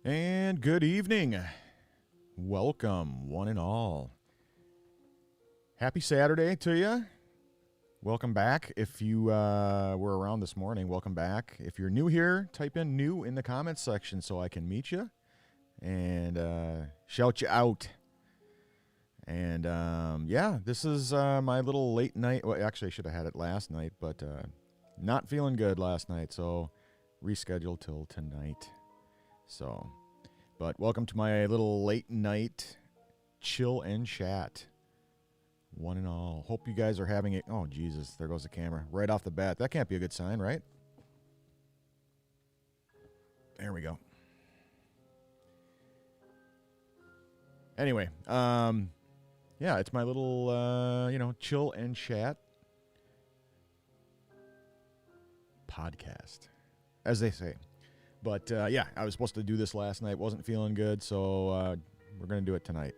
And good evening. Welcome, one and all. Happy Saturday to you. Welcome back. If you were around this morning, welcome back. If you're new here, type in new in the comments section so I can meet you and shout you out. And yeah, this is my little late night. Well, actually, I should have had it last night, but not feeling good last night, so rescheduled till tonight. So, but welcome to my little late night chill and chat. One and all. Hope you guys are having it. Oh, Jesus, there goes the camera. Right off the bat. That can't be a good sign, right? There we go. Anyway, yeah, it's my little, chill and chat podcast, as they say. But, yeah, I was supposed to do this last night. Wasn't feeling good, so we're going to do it tonight.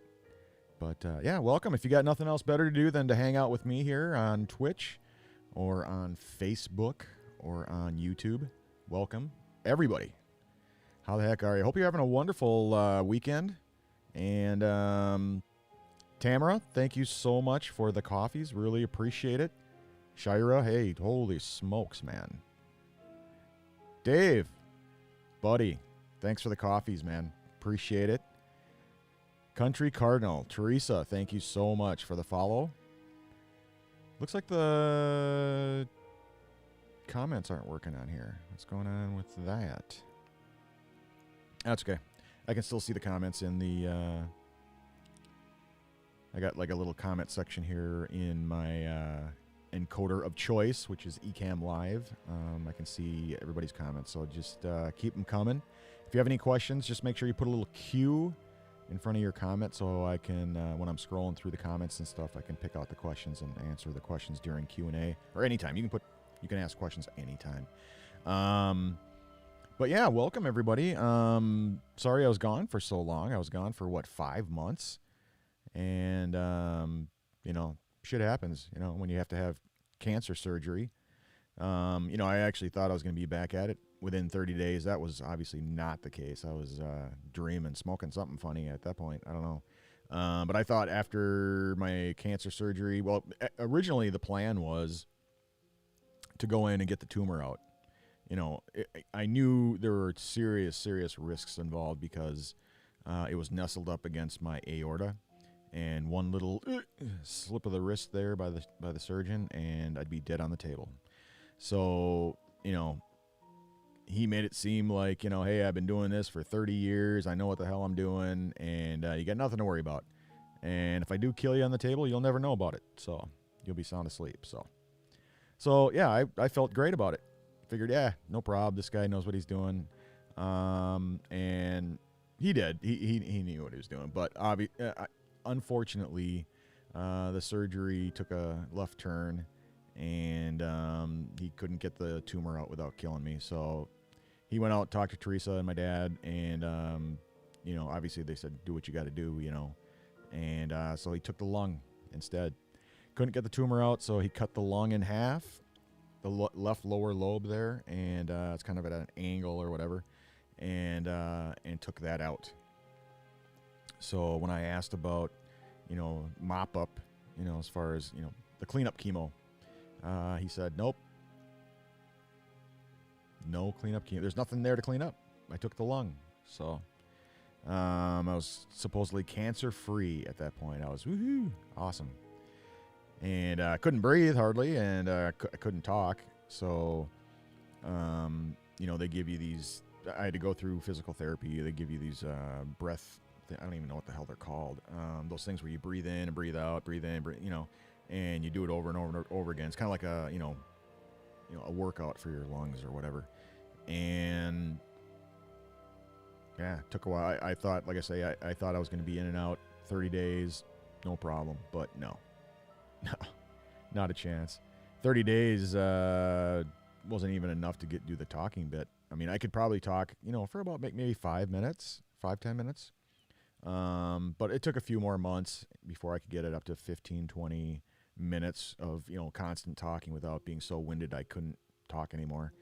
But, yeah, welcome. If you got nothing else better to do than to hang out with me here on Twitch or on Facebook or on YouTube, welcome, everybody. How the heck are you? Hope you're having a wonderful weekend. And Tamara, thank you so much for the coffees. Really appreciate it. Shira, hey, holy smokes, man. Dave, buddy, thanks for the coffees, man. Appreciate it. Country Cardinal, Teresa, thank you so much for the follow. Looks like the comments aren't working on here. What's going on with that? That's okay. I can still see the comments in the... I got like a little comment section here in my encoder of choice, which is Ecamm Live. I can see everybody's comments, so just keep them coming. If you have any questions, just make sure you put a little Q in front of your comment so I can, when I'm scrolling through the comments and stuff, I can pick out the questions and answer the questions during Q&A or anytime. You can ask questions anytime. But yeah, welcome everybody. Sorry I was gone for so long. I was gone for 5 months, and shit happens. When you have to have cancer surgery. I actually thought I was going to be back at it within 30 days. That was obviously not the case. I was dreaming, smoking something funny at that point. I don't know. But I thought after my cancer surgery, well, originally the plan was to go in and get the tumor out. I knew there were serious risks involved because it was nestled up against my aorta. And one little slip of the wrist there by the surgeon, and I'd be dead on the table. So, he made it seem like, hey, I've been doing this for 30 years. I know what the hell I'm doing, and you got nothing to worry about. And if I do kill you on the table, you'll never know about it. So you'll be sound asleep. So yeah, I felt great about it. Figured, yeah, no problem. This guy knows what he's doing. And he did. He knew what he was doing. But unfortunately, the surgery took a left turn, and he couldn't get the tumor out without killing me. So he went out, talked to Teresa and my dad, and obviously they said, do what you got to do, and so he took the lung instead. Couldn't get the tumor out, so he cut the lung in half, the left lower lobe there, and it's kind of at an angle or whatever, and took that out. So when I asked about, mop up, as far as, the cleanup chemo, he said, nope. No cleanup chemo. There's nothing there to clean up. I took the lung. So I was supposedly cancer-free at that point. I was, woohoo, awesome. And I couldn't breathe hardly, and I couldn't talk. So, they give you these, I had to go through physical therapy. They give you these breath, I don't even know what the hell they're called. Those things where you breathe in and breathe out, breathe in, and you do it over and over and over again. It's kind of like a workout for your lungs or whatever. And yeah, it took a while. I thought, like I say, I thought I was going to be in and out 30 days, no problem. But no, not a chance. 30 days wasn't even enough to do the talking bit. I mean, I could probably talk, for about maybe 5 minutes, 5-10 minutes. But it took a few more months before I could get it up to 15, 20 minutes of, constant talking without being so winded I couldn't talk anymore.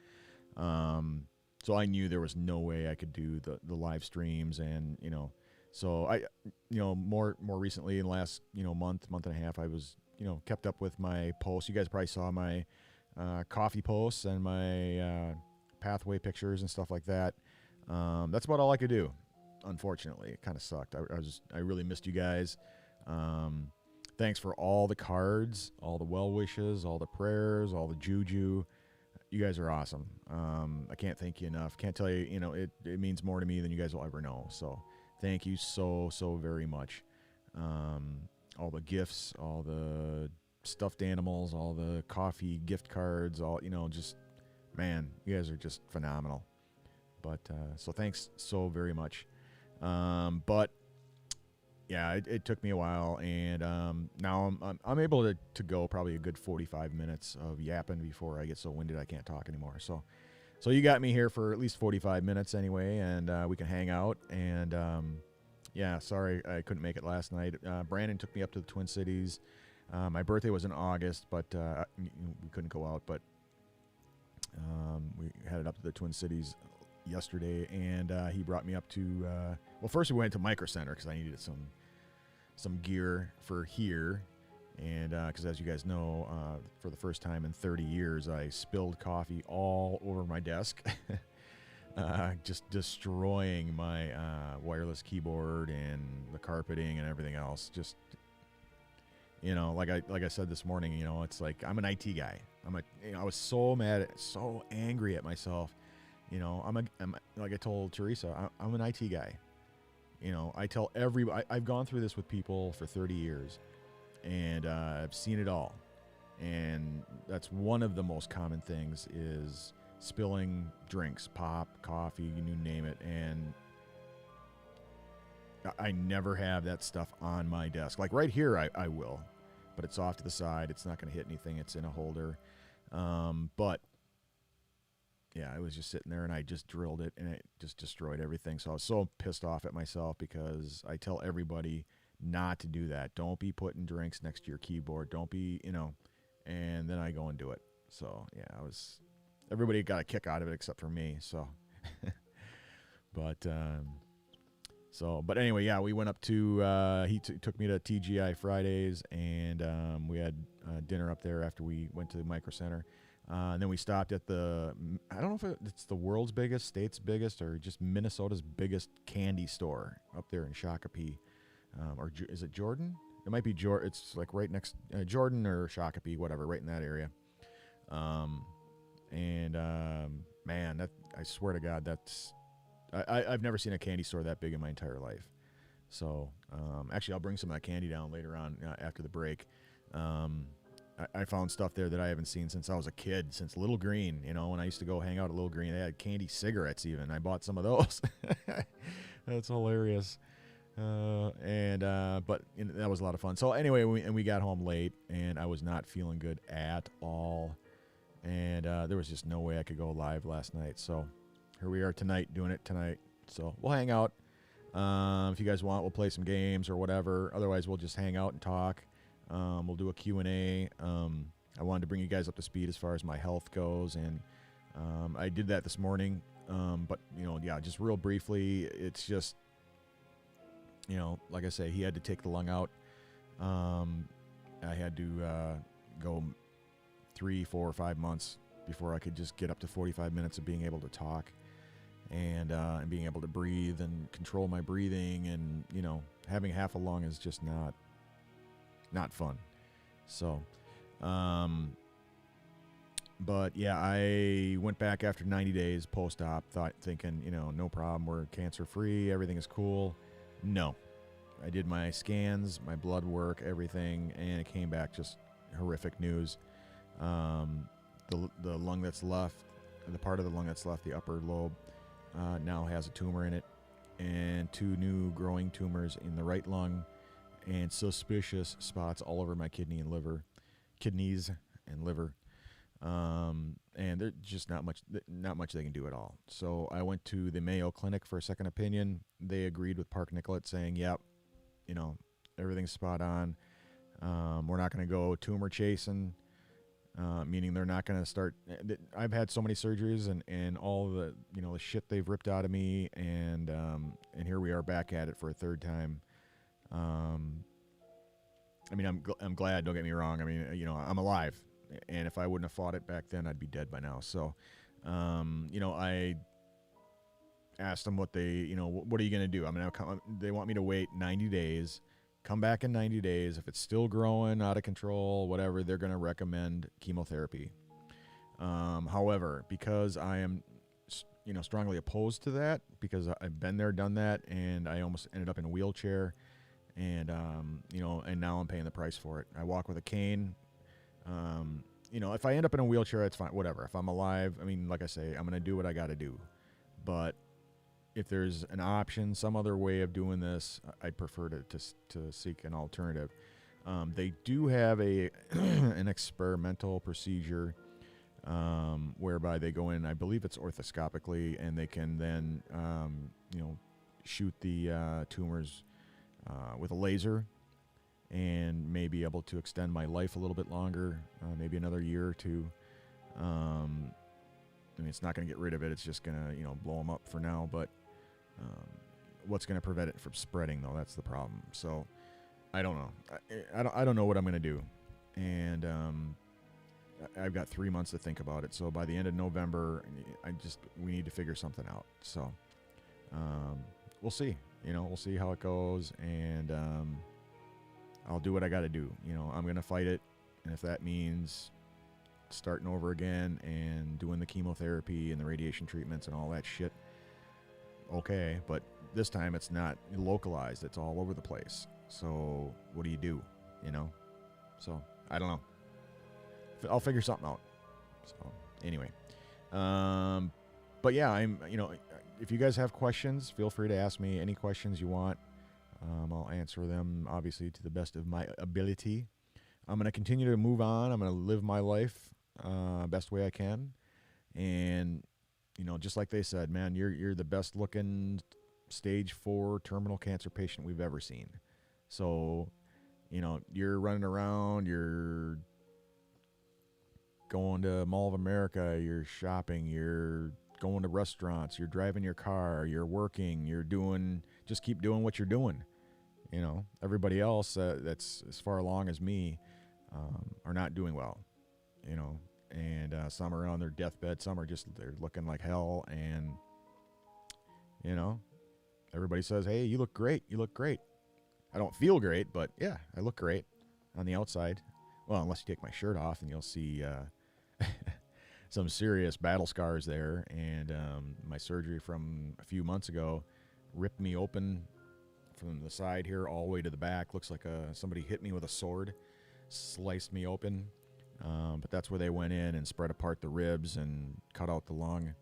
So I knew there was no way I could do the live streams, and so I, more recently in the last month and a half, I was kept up with my posts. You guys probably saw my coffee posts and my pathway pictures and stuff like that. That's about all I could do. Unfortunately, it kind of sucked. I really missed you guys. Thanks for all the cards, all the well wishes, all the prayers, all the juju. You guys are awesome. I can't thank you enough. Can't tell you, it means more to me than you guys will ever know. So thank you so very much. All the gifts, all the stuffed animals, all the coffee gift cards, all, just, man, you guys are just phenomenal. But so thanks so very much. But yeah, it took me a while, and now I'm able to go probably a good 45 minutes of yapping before I get so winded I can't talk anymore. So you got me here for at least 45 minutes anyway, and we can hang out. And yeah, sorry I couldn't make it last night. Brandon took me up to the Twin Cities. My birthday was in August, but we couldn't go out. But we headed up to the Twin Cities yesterday, and he brought me up to well, first we went to Micro Center because I needed some gear for here, and because as you guys know, for the first time in 30 years I spilled coffee all over my desk. Just destroying my wireless keyboard and the carpeting and everything else. Just like I said this morning, it's like I'm an IT guy. I was so mad so angry at myself. I'm like I told Teresa, I'm an IT guy. I tell everybody, I've gone through this with people for 30 years, and I've seen it all. And that's one of the most common things is spilling drinks, pop, coffee, you name it. And I never have that stuff on my desk. Like right here, I will, but it's off to the side. It's not going to hit anything. It's in a holder. But yeah, I was just sitting there and I just drilled it and it just destroyed everything. So I was so pissed off at myself because I tell everybody not to do that. Don't be putting drinks next to your keyboard. Don't be, and then I go and do it. So yeah, everybody got a kick out of it except for me. So, but anyway, yeah, we went up to, he took me to TGI Fridays, and we had dinner up there after we went to the Micro Center. And then we stopped at I don't know if it's the world's biggest, state's biggest, or just Minnesota's biggest candy store up there in Shakopee. Or is it Jordan? It might be Jordan. It's like right next, Jordan or Shakopee, whatever, right in that area. Man, I swear to God, I've never seen a candy store that big in my entire life. So actually, I'll bring some of that candy down later on after the break. I found stuff there that I haven't seen since I was a kid, since Little Green. When I used to go hang out at Little Green, they had candy cigarettes even. I bought some of those. That's hilarious. But that was a lot of fun. So anyway, we got home late, and I was not feeling good at all. And there was just no way I could go live last night. So here we are tonight, doing it tonight. So we'll hang out. If you guys want, we'll play some games or whatever. Otherwise, we'll just hang out and talk. We'll do a Q&A. I wanted to bring you guys up to speed as far as my health goes, and I did that this morning. But, yeah, just real briefly, it's just, like I say, he had to take the lung out. I had to go 3, 4, 5 months before I could just get up to 45 minutes of being able to talk and being able to breathe and control my breathing. And, having half a lung is just not fun. So, but yeah, I went back after 90 days post-op, thinking, no problem, we're cancer-free, everything is cool. No, I did my scans, my blood work, everything, and it came back just horrific news. The lung that's left, the part of the lung that's left, the upper lobe, now has a tumor in it, and 2 new growing tumors in the right lung, and suspicious spots all over my kidneys and liver. And there's just not much they can do at all. So I went to the Mayo Clinic for a second opinion. They agreed with Park Nicollet, saying, yep, everything's spot on. We're not going to go tumor chasing. meaning they're not going to start. I've had so many surgeries and all the the shit they've ripped out of me, and here we are back at it for a third time. I mean, I'm glad. Don't get me wrong. I mean, I'm alive, and if I wouldn't have fought it back then, I'd be dead by now. So, I asked them what what are you going to do? I mean, they want me to wait 90 days, come back in 90 days. If it's still growing out of control, whatever, they're going to recommend chemotherapy. However, because I am, strongly opposed to that, because I've been there, done that, and I almost ended up in a wheelchair. And, and now I'm paying the price for it. I walk with a cane. If I end up in a wheelchair, it's fine. Whatever. If I'm alive, I mean, like I say, I'm going to do what I got to do. But if there's an option, some other way of doing this, I'd prefer to seek an alternative. They do have an experimental procedure whereby they go in, I believe it's orthoscopically, and they can then, shoot the tumors with a laser, and may be able to extend my life a little bit longer, maybe another year or two. I mean, it's not going to get rid of it. It's just going to, blow them up for now. But what's going to prevent it from spreading, though? That's the problem. So I don't know. I don't know what I'm going to do. And I've got 3 months to think about it. So by the end of November, we need to figure something out. So we'll see. We'll see how it goes, and I'll do what I got to do. I'm going to fight it, and if that means starting over again and doing the chemotherapy and the radiation treatments and all that shit, okay, but this time it's not localized. It's all over the place. So what do you do, So I don't know. I'll figure something out. So anyway, but yeah, I'm, if you guys have questions, feel free to ask me any questions you want. I'll answer them, obviously, to the best of my ability. I'm going to continue to move on. I'm going to live my life best way I can. And, just like they said, man, you're the best looking stage 4 terminal cancer patient we've ever seen. So, you're running around, you're going to Mall of America, you're shopping, you're going to restaurants, you're driving your car, you're working, just keep doing what you're doing. Everybody else that's as far along as me are not doing well, and some are on their deathbed, some are they're looking like hell, and, everybody says, hey, you look great. I don't feel great, but yeah, I look great on the outside. Well, unless you take my shirt off, and you'll see some serious battle scars there, and my surgery from a few months ago ripped me open from the side here all the way to the back. Looks like somebody hit me with a sword, sliced me open, but that's where they went in and spread apart the ribs and cut out the lung.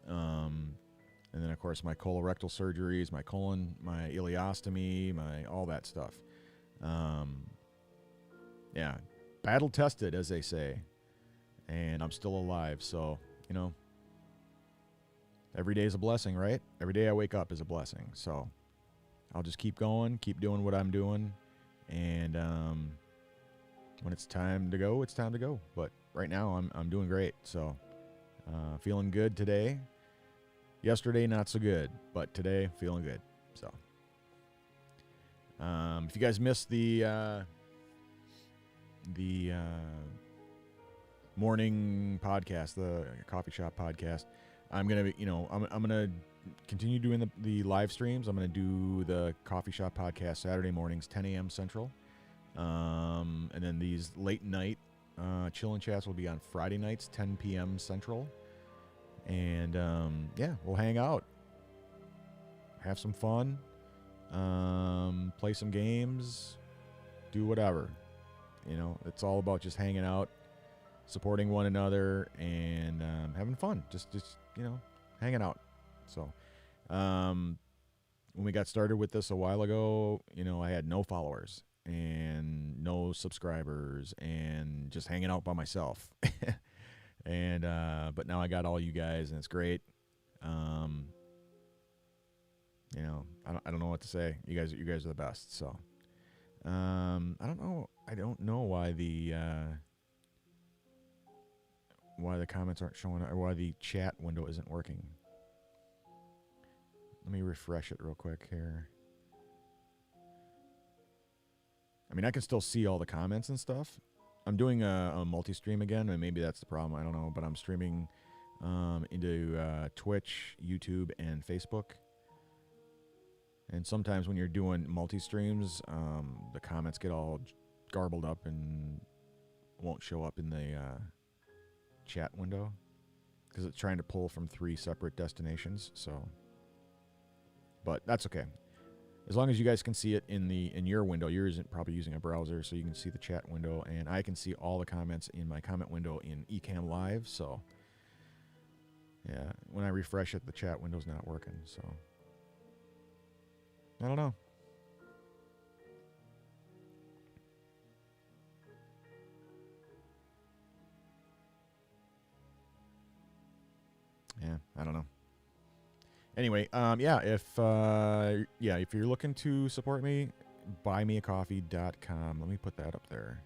And then, of course, my colorectal surgeries, my colon, my ileostomy, all that stuff. Yeah, battle tested, as they say. And I'm still alive, so, every day is a blessing, right? Every day I wake up is a blessing. So I'll just keep going, keep doing what I'm doing. And when it's time to go, it's time to go. But right now I'm doing great. So feeling good today. Yesterday, not so good. But today, feeling good. So if you guys missed the morning podcast, the coffee shop podcast, I'm gonna be, I'm gonna continue doing the live streams. I'm gonna do the coffee shop podcast Saturday mornings, 10 a.m. Central, and then these late night chill and chats will be on Friday nights, 10 p.m. Central, and yeah, we'll hang out, have some fun, play some games, do whatever. It's all about just hanging out, supporting one another, and having fun. Just hanging out. So when we got started with this a while ago, I had no followers and no subscribers and just hanging out by myself. And but now I got all you guys, and it's great. I don't know what to say. You guys are the best. So I don't know why the why the comments aren't showing or why the chat window isn't working. Let me refresh it real quick here. I mean, I can still see all the comments and stuff. I'm doing a multi-stream again, and maybe that's the problem. I don't know, but I'm streaming into Twitch, YouTube, and Facebook. And sometimes when you're doing multi-streams, the comments get all garbled up and won't show up in the chat window because it's trying to pull from 3 separate destinations. So, but that's okay. As long as you guys can see it in your window, you're probably using a browser, so you can see the chat window, and I can see all the comments in my comment window in Ecamm Live. So, yeah, when I refresh it, the chat window's not working. So, I don't know. Yeah, I don't know. Anyway, if you're looking to support me, buymeacoffee.com. Let me put that up there.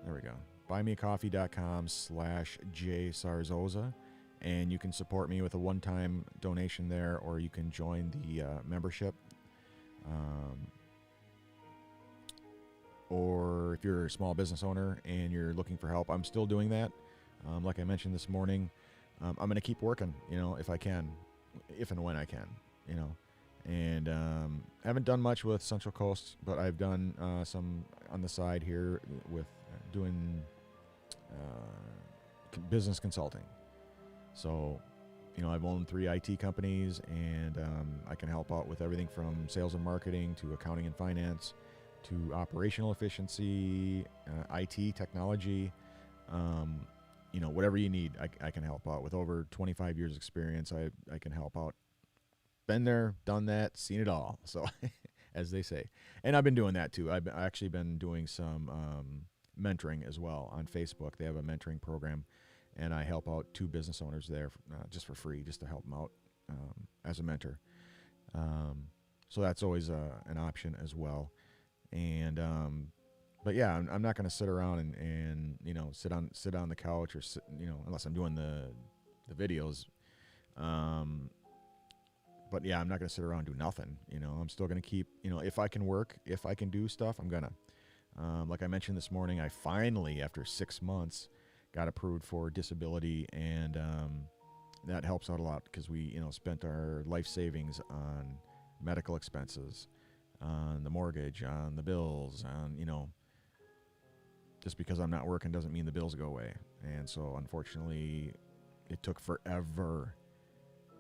There we go. buymeacoffee.com/jsarzosa, and you can support me with a one-time donation there, or you can join the membership. Or if you're a small business owner and you're looking for help, I'm still doing that. Like I mentioned this morning, I'm going to keep working, if I can. If and when I can, and haven't done much with Central Coast, but I've done some on the side here with doing business consulting. So, I've owned 3 IT companies, and I can help out with everything from sales and marketing to accounting and finance to operational efficiency, IT technology. Whatever you need, I can help out. With over 25 years experience, I can help out. Been there, done that, seen it all. So, as they say. And I've been doing that too. I've actually been doing some mentoring as well on Facebook. They have a mentoring program, and I help out 2 business owners there just for free, just to help them out as a mentor. So that's always an option as well. And but yeah, I'm not going to sit around and sit on the couch or sit, unless I'm doing the videos. But yeah, I'm not going to sit around and do nothing. I'm still going to keep, if I can work, if I can do stuff, I'm gonna. Like I mentioned this morning, I finally, after 6 months, got approved for disability, and that helps out a lot because we, spent our life savings on medical expenses, on the mortgage, on the bills, on, just because I'm not working doesn't mean the bills go away. And so, unfortunately, it took forever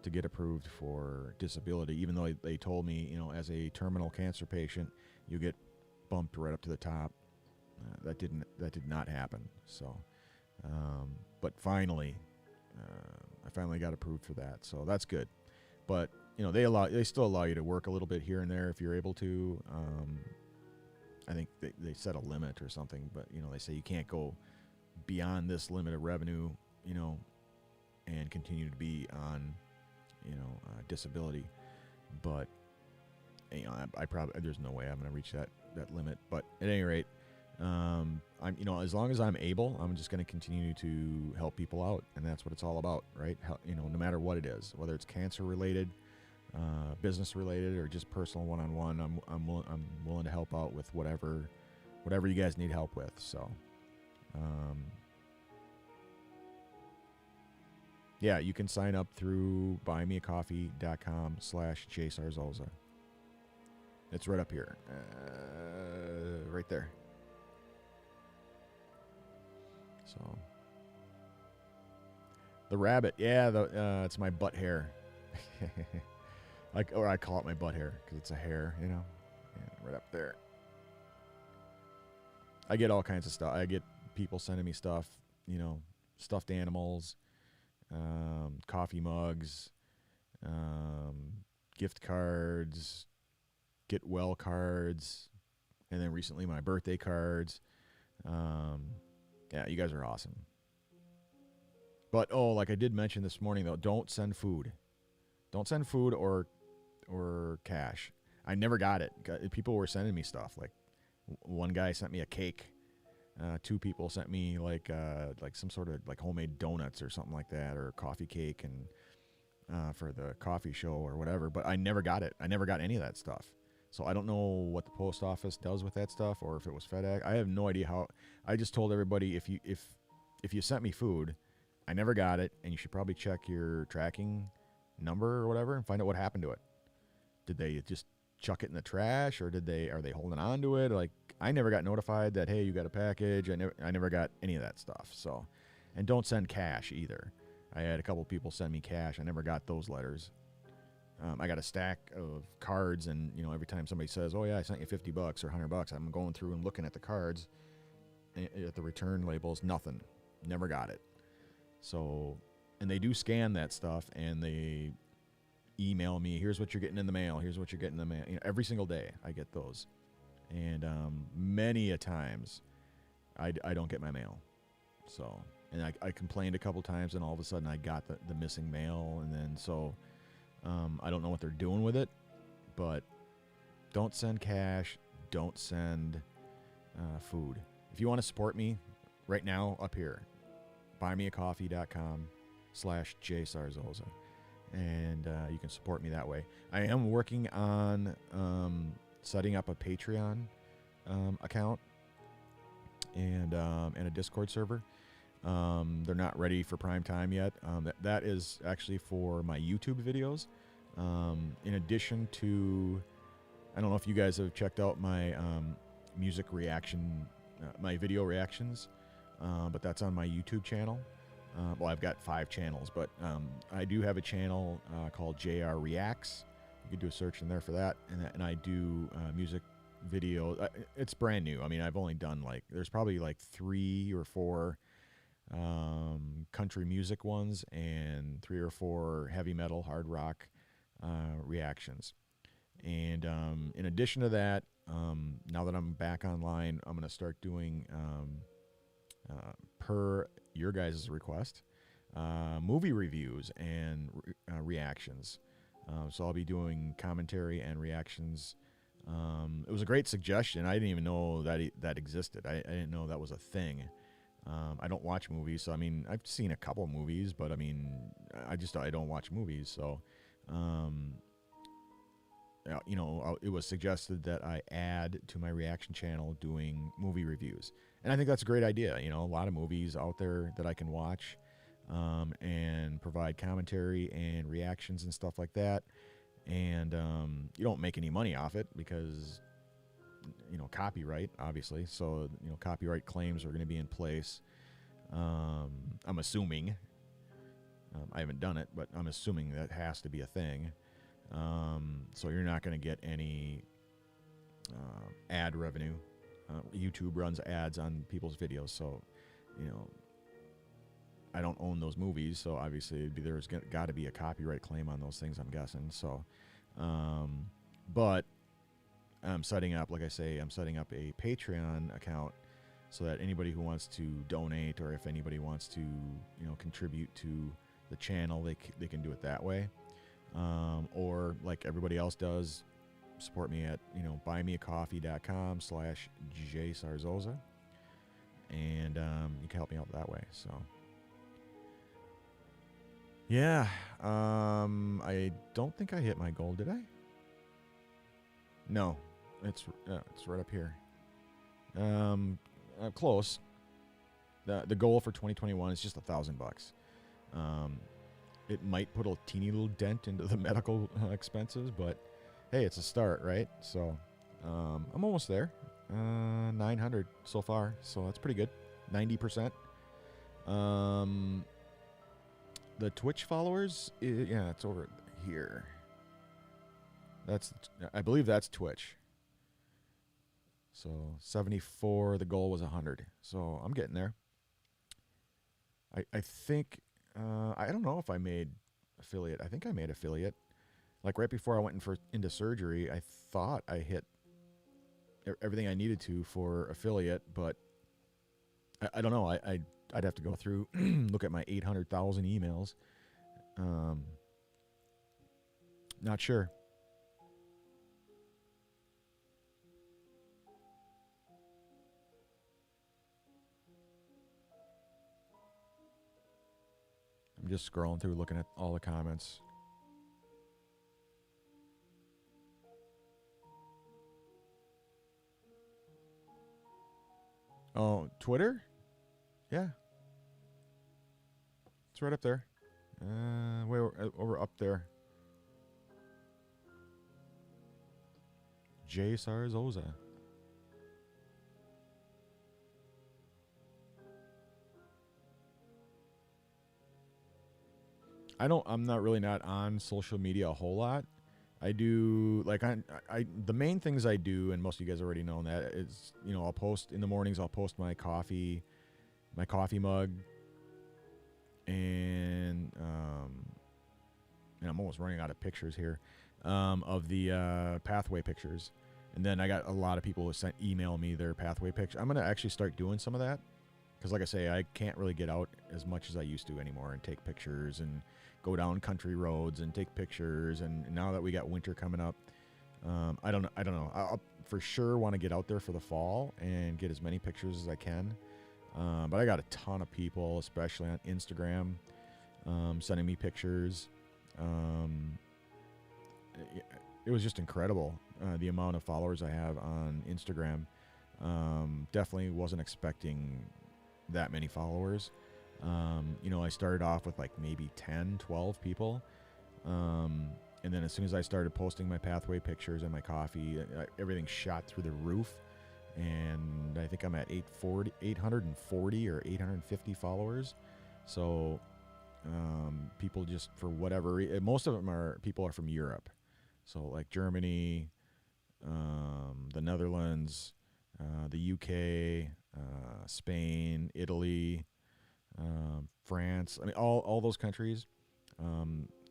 to get approved for disability, even though they told me, as a terminal cancer patient, you get bumped right up to the top. That did not happen. So, but finally, I finally got approved for that. So that's good. But they still allow you to work a little bit here and there if you're able to. I think they set a limit or something, but they say you can't go beyond this limit of revenue, and continue to be on, disability. But I probably, there's no way I'm going to reach that limit. But at any rate, I'm as long as I'm able, I'm just going to continue to help people out, and that's what it's all about, right? No matter what it is, whether it's cancer related, business related, or just personal one-on-one, I'm willing to help out with whatever you guys need help with. So, yeah, you can sign up through buymeacoffee.com/jsarzosa. It's right up here, right there. So, the rabbit, yeah, it's my butt hair. Or I call it my butt hair because it's a hair, yeah, right up there. I get all kinds of stuff. I get people sending me stuff, stuffed animals, coffee mugs, gift cards, get well cards, and then recently my birthday cards. Yeah, you guys are awesome. But like I did mention this morning though, don't send food. Don't send food or cash. I never got it. People were sending me stuff. Like one guy sent me a cake Two people sent me like some sort of like homemade donuts or something like that, or a coffee cake, and for the coffee show or whatever. But I never got it. I never got any of that stuff. So I don't know what the post office does with that stuff, or if it was FedEx. I have no idea how. I just told everybody, if you sent me food, I never got it, and you should probably check your tracking number or whatever and find out what happened to it. Did they just chuck it in the trash, or are they holding on to it? Like, I never got notified that, hey, you got a package. I never got any of that stuff. So, and don't send cash either. I had a couple people send me cash. I never got those letters. I got a stack of cards, and every time somebody says, "Oh yeah, I sent you $50 or $100," I'm going through and looking at the cards, at the return labels. Nothing. Never got it. So, and they do scan that stuff, and they email me, here's what you're getting in the mail, here's what you're getting in the mail. Every single day I get those. And many a times I don't get my mail. So, and I complained a couple times, and all of a sudden I got the missing mail. And then I don't know what they're doing with it, but don't send cash, don't send food. If you want to support me right now, up here, buymeacoffee.com/jsarzosa. And you can support me that way. I am working on setting up a Patreon account and a Discord server. They're not ready for prime time yet. That is actually for my YouTube videos. In addition to, I don't know if you guys have checked out my music reaction, my video reactions, but that's on my YouTube channel. Well, I've got 5 channels, but I do have a channel called JR Reacts. You can do a search in there for that. And I do music video. It's brand new. I mean, I've only done there's probably 3 or 4 country music ones, and 3 or 4 heavy metal, hard rock reactions. And in addition to that, now that I'm back online, I'm going to start doing, per your guys' request, movie reviews and reactions. So I'll be doing commentary and reactions. It was a great suggestion. I didn't even know that existed. I didn't know that was a thing. I don't watch movies, so I mean, I've seen a couple movies, but I mean, I don't watch movies. So, it was suggested that I add to my reaction channel doing movie reviews. And I think that's a great idea. A lot of movies out there that I can watch and provide commentary and reactions and stuff like that. And you don't make any money off it because, copyright, obviously. So, copyright claims are going to be in place. I'm assuming. I haven't done it, but I'm assuming that has to be a thing. So you're not going to get any ad revenue. YouTube runs ads on people's videos, so I don't own those movies, so obviously there's got to be a copyright claim on those things, I'm guessing. So, but I'm setting up, like I say, I'm setting up a Patreon account so that anybody who wants to donate, or if anybody wants to contribute to the channel, they can do it that way. Or like everybody else does, support me at buymeacoffee.com/jsarzosa, and you can help me out that way. So yeah, I don't think I hit my goal, did I? No, it's right up here. Close. The goal for 2021 is just $1,000. It might put a teeny little dent into the medical expenses, but hey, it's a start, right? So I'm almost there. 900 so far, so that's pretty good. 90%. The Twitch followers, yeah, it's over here. I believe that's Twitch. So 74. The goal was 100. So I'm getting there. I think. I don't know if I made affiliate. I think I made affiliate. Like right before I went into surgery, I thought I hit everything I needed to for affiliate, but I don't know. I'd have to go through, look at my 800,000 emails. Not sure. I'm just scrolling through, looking at all the comments. Oh, Twitter? Yeah. It's right up there. Way over up there. Jay Sarzosa. I'm not really not on social media a whole lot. I do like I the main things I do, and most of you guys already know that is, I'll post in the mornings. I'll post my coffee mug, and I'm almost running out of pictures here, of the pathway pictures. And then I got a lot of people who email me their pathway pictures. I'm gonna actually start doing some of that because, like I say, I can't really get out as much as I used to anymore and take pictures and go down country roads and take pictures. And now that we got winter coming up, I don't know. I'll for sure want to get out there for the fall and get as many pictures as I can. But I got a ton of people, especially on Instagram, sending me pictures. It was just incredible, the amount of followers I have on Instagram. Definitely wasn't expecting that many followers. I started off with like maybe 10, 12 people. And then as soon as I started posting my pathway pictures and my coffee, everything shot through the roof. And I think I'm at 840 or 850 followers. So people just, for whatever, most of them people are from Europe. So like Germany, the Netherlands, the UK, Spain, Italy, France. I mean, all those countries.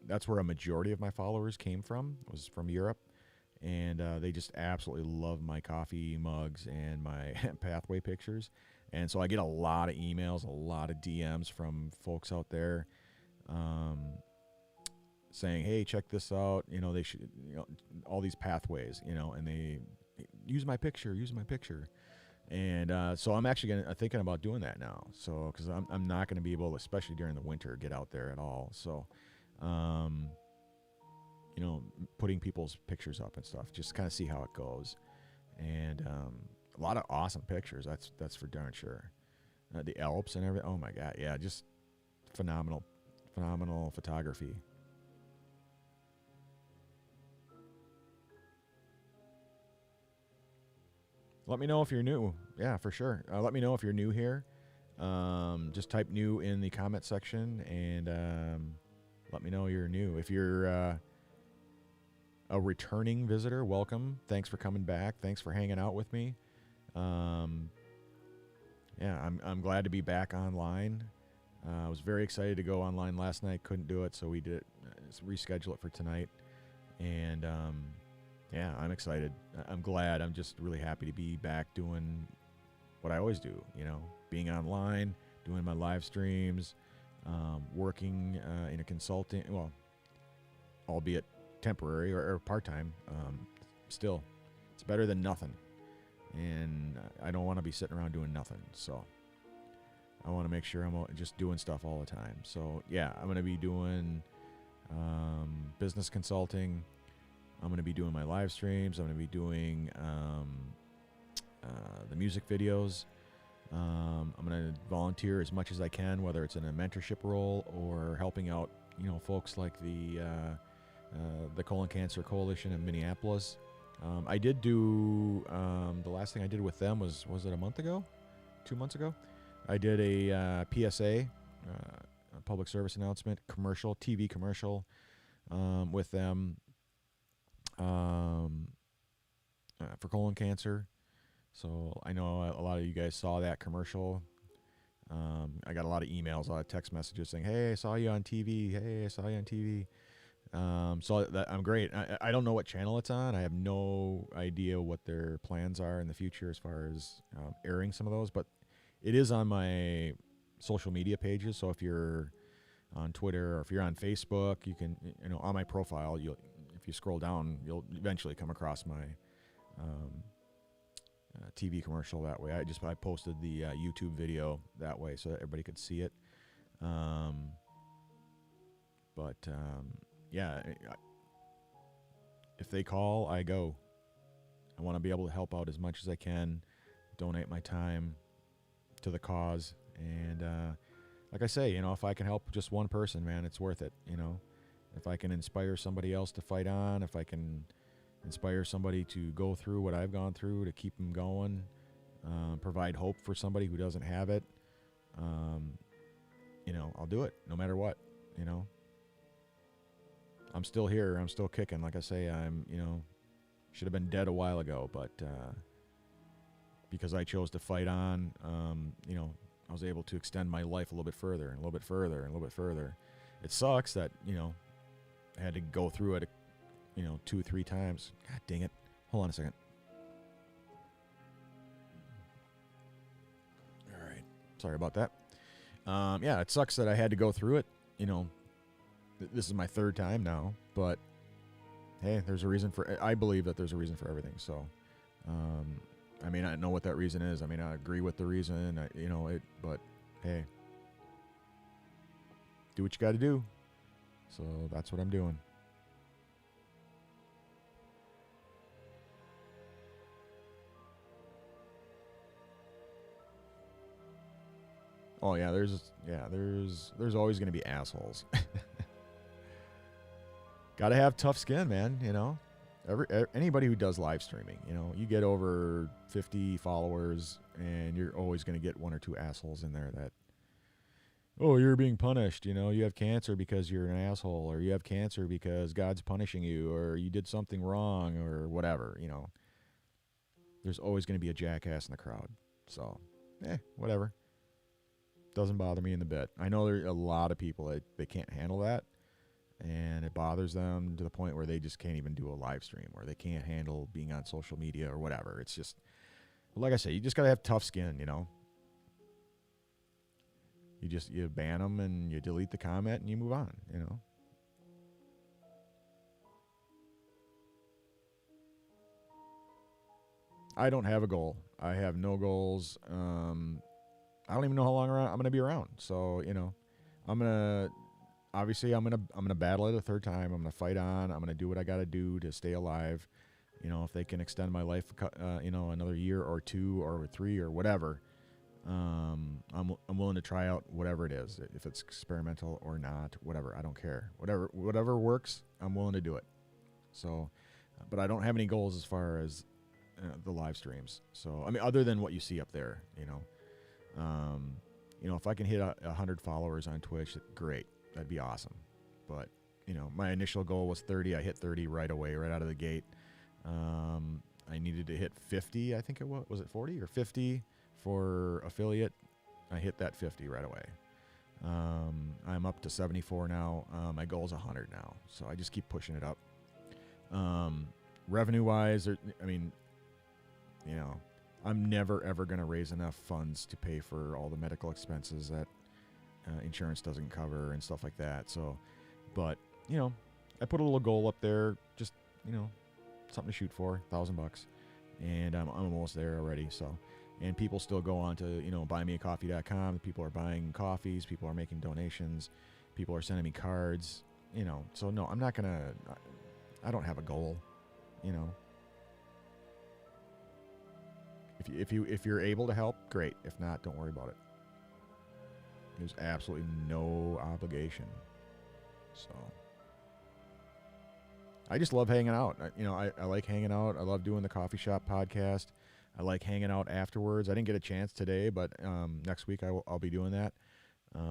That's where a majority of my followers came from, was from Europe. And they just absolutely love my coffee mugs and my pathway pictures. And so I get a lot of emails, a lot of DMs from folks out there, saying, "Hey, check this out. They should, all these pathways, and they use my picture. And so I'm actually thinking about doing that now. So because I'm not going to be able to, especially during the winter, get out there at all. So, putting people's pictures up and stuff, just kind of see how it goes. And a lot of awesome pictures. That's for darn sure. The Alps and everything. Oh my God, yeah, just phenomenal photography. Let me know if you're new. Yeah, for sure. Let me know if you're new here. Just type new in the comment section and let me know you're new. If you're a returning visitor, welcome. Thanks for coming back. Thanks for hanging out with me. Yeah, I'm glad to be back online. I was very excited to go online last night. Couldn't do it, so we did reschedule it for tonight. And yeah, I'm excited. I'm glad. I'm just really happy to be back doing what I always do, being online, doing my live streams, working in a consulting, well, albeit temporary or part-time. Still, it's better than nothing. And I don't want to be sitting around doing nothing. So I want to make sure I'm just doing stuff all the time. So yeah, I'm going to be doing business consulting. I'm going to be doing my live streams. I'm going to be doing the music videos. I'm going to volunteer as much as I can, whether it's in a mentorship role or helping out, folks like the Colon Cancer Coalition in Minneapolis. I did do the last thing I did with them was it a month ago, 2 months ago? I did a PSA, a public service announcement, TV commercial, with them. For colon cancer. So I know a lot of you guys saw that commercial. I got a lot of emails, a lot of text messages saying, "Hey, I saw you on TV. Hey, I saw you on TV." So I'm great. I don't know what channel it's on. I have no idea what their plans are in the future as far as airing some of those, but it is on my social media pages. So if you're on Twitter or if you're on Facebook, you can, on my profile, if you scroll down, you'll eventually come across my TV commercial that way. I posted the YouTube video that way so that everybody could see it. But yeah, if they call, I go. I want to be able to help out as much as I can, donate my time to the cause. And like I say, if I can help just one person, man, it's worth it. If I can inspire somebody else to fight on, if I can inspire somebody to go through what I've gone through, to keep them going, provide hope for somebody who doesn't have it, I'll do it no matter what. I'm still here. I'm still kicking. Like I say, I'm, should have been dead a while ago, but because I chose to fight on, I was able to extend my life a little bit further and a little bit further and a little bit further. It sucks that, I had to go through it, 2-3 times. God dang it. Hold on a second. All right. Sorry about that. Yeah, it sucks that I had to go through it. This is my third time now, but hey, there's a reason I believe that there's a reason for everything. So, I may not know what that reason is. I may not agree with the reason, but hey, do what you got to do. So that's what I'm doing. Oh yeah, there's always going to be assholes. Got to have tough skin, man. Anybody who does live streaming, you get over 50 followers, and you're always going to get one or two assholes in there that, oh, you're being punished. You have cancer because you're an asshole, or you have cancer because God's punishing you, or you did something wrong, or whatever. There's always going to be a jackass in the crowd. So, whatever. Doesn't bother me in the bit. I know there are a lot of people that they can't handle that, and it bothers them to the point where they just can't even do a live stream, or they can't handle being on social media or whatever. It's just, like I say, you just got to have tough skin, You ban them and you delete the comment and you move on, I don't have a goal. I have no goals. I don't even know how long I'm going to be around. So, I'm going to battle it a third time. I'm going to fight on. I'm going to do what I got to do to stay alive. If they can extend my life, another year or 2 or 3 or whatever, I'm willing to try out whatever it is. If it's experimental or not, whatever, I don't care. Whatever works, I'm willing to do it. So, but I don't have any goals as far as the live streams. So, other than what you see up there, if I can hit 100 followers on Twitch, great. That'd be awesome. But, my initial goal was 30. I hit 30 right away, right out of the gate. I needed to hit 50, I think it was. Was it 40 or 50 for affiliate? I hit that 50 right away. I'm up to 74 now. My goal is 100 now. So I just keep pushing it up. Revenue-wise, I'm never, ever going to raise enough funds to pay for all the medical expenses that insurance doesn't cover and stuff like that. So, but, I put a little goal up there, just, something to shoot for, $1,000. And I'm almost there already. So, and people still go on to, buymeacoffee.com. People are buying coffees. People are making donations. People are sending me cards, So, no, I'm not going to, I don't have a goal, If you're able to help, great. If not, don't worry about it. There's absolutely no obligation. So I just love hanging out. I like hanging out. I love doing the coffee shop podcast. I like hanging out afterwards. I didn't get a chance today, but next week I'll be doing that,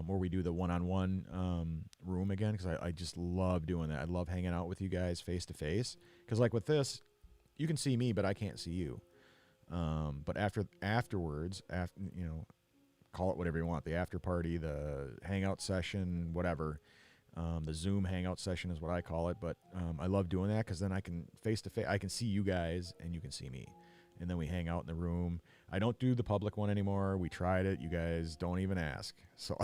where we do the one-on-one room again, because I just love doing that. I love hanging out with you guys face to face, because like with this, you can see me, but I can't see you. But afterwards, call it whatever you want, the after party, the hangout session, whatever. The Zoom hangout session is what I call it. But I love doing that, because then I can face to face, I can see you guys and you can see me. And then we hang out in the room. I don't do the public one anymore. We tried it. You guys don't even ask. So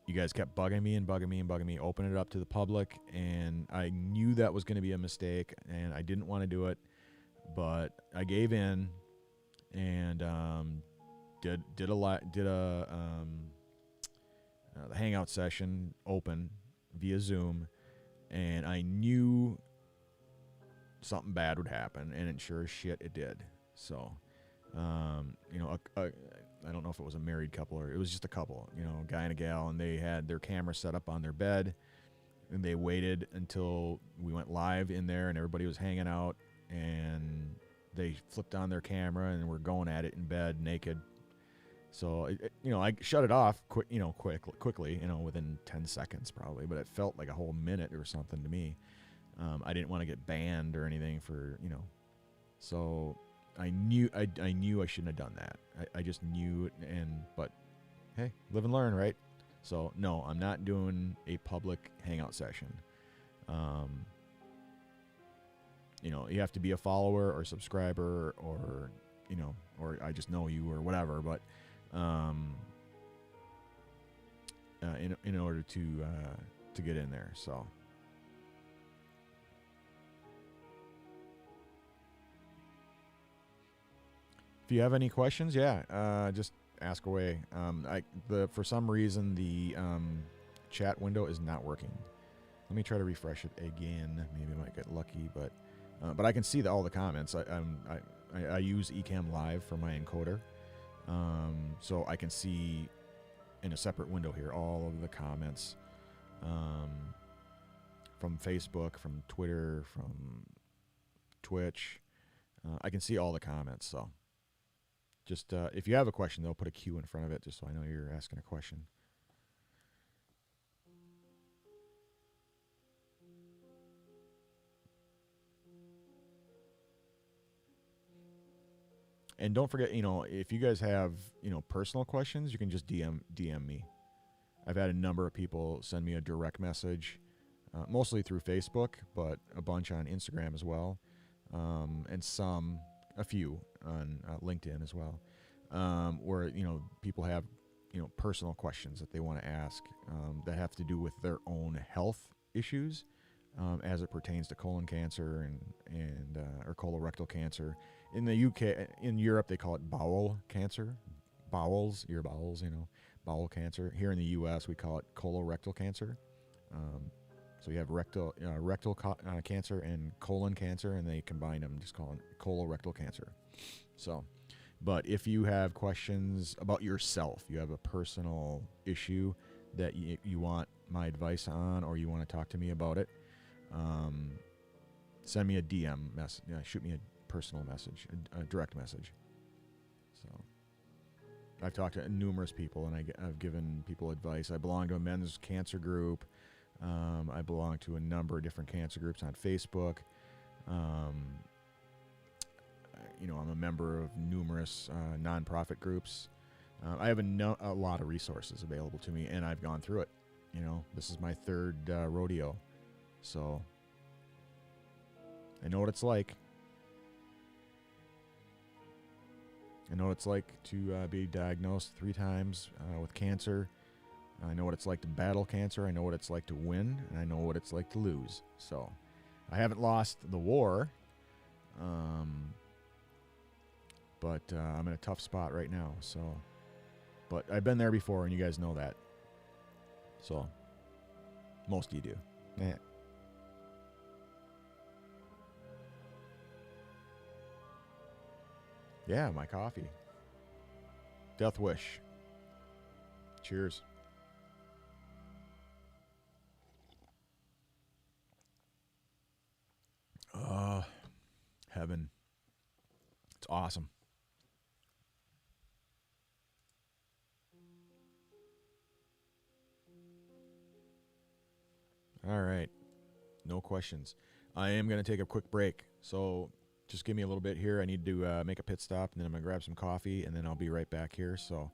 you guys kept bugging me, open it up to the public. And I knew that was going to be a mistake, and I didn't want to do it. But I gave in and did a the hangout session open via Zoom, and I knew something bad would happen, and it sure as shit it did. So, you know, I don't know if it was a married couple or it was just a couple, you know, a guy and a gal, and they had their camera set up on their bed, and they waited until we went live in there and everybody was hanging out, and they flipped on their camera and were going at it in bed naked. So, you know, I shut it off quickly, you know, within 10 seconds probably, but it felt like a whole minute or something to me. I didn't want to get banned or anything for, you know, so I knew I shouldn't have done that. I just knew it, but hey, live and learn, right? So no, I'm not doing a public hangout session. You know, you have to be a follower or subscriber, or, you know, or I just know you or whatever, but in order to get in there. So if you have any questions, just ask away. For some reason the chat window is not working. Let me try to refresh it again. Maybe I might get lucky, but I can see all the comments. I use Ecamm Live for my encoder, so I can see in a separate window here all of the comments from Facebook, from Twitter, from Twitch. I can see all the comments. So just if you have a question, they'll put a Q in front of it just so I know you're asking a question. And don't forget, you know, if you guys have, you know, personal questions, you can just DM me. I've had a number of people send me a direct message, mostly through Facebook, but a bunch on Instagram as well, and a few on LinkedIn as well, where, you know, people have, you know, personal questions that they want to ask that have to do with their own health issues, as it pertains to colon cancer and or colorectal cancer. In the UK, in Europe, they call it bowel cancer. Bowels, your bowels, you know, bowel cancer. Here in the U.S., we call it colorectal cancer. So you have rectal cancer and colon cancer, and they combine them, just call it colorectal cancer. So, but if you have questions about yourself, you have a personal issue that you want my advice on, or you want to talk to me about it, send me a DM message. Shoot me a personal message, a direct message. So I've talked to numerous people, and I've given people advice. I belong to a men's cancer group. I belong to a number of different cancer groups on Facebook. You know, I'm a member of numerous nonprofit groups. I have a lot of resources available to me, and I've gone through it. You know, this is my third rodeo, so I know what it's like. I know what it's like to be diagnosed 3 times with cancer. I know what it's like to battle cancer. I know what it's like to win, and I know what it's like to lose. So I haven't lost the war, but I'm in a tough spot right now. So, but I've been there before, and you guys know that. So most of you do. Yeah. Yeah, my coffee. Death Wish. Cheers. Heaven. It's awesome. All right. No questions. I am going to take a quick break. So just give me a little bit here. I need to make a pit stop, and then I'm going to grab some coffee, and then I'll be right back here. So,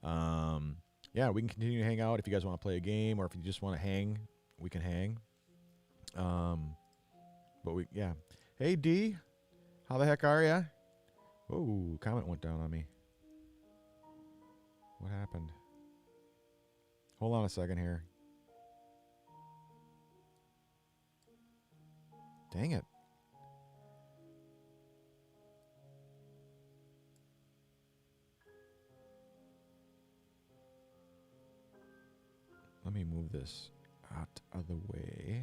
yeah, we can continue to hang out. If you guys want to play a game, or if you just want to hang, we can hang. Yeah. Hey, D. How the heck are ya? Whoa, comment went down on me. What happened? Hold on a second here. Dang it. let me move this out of the way.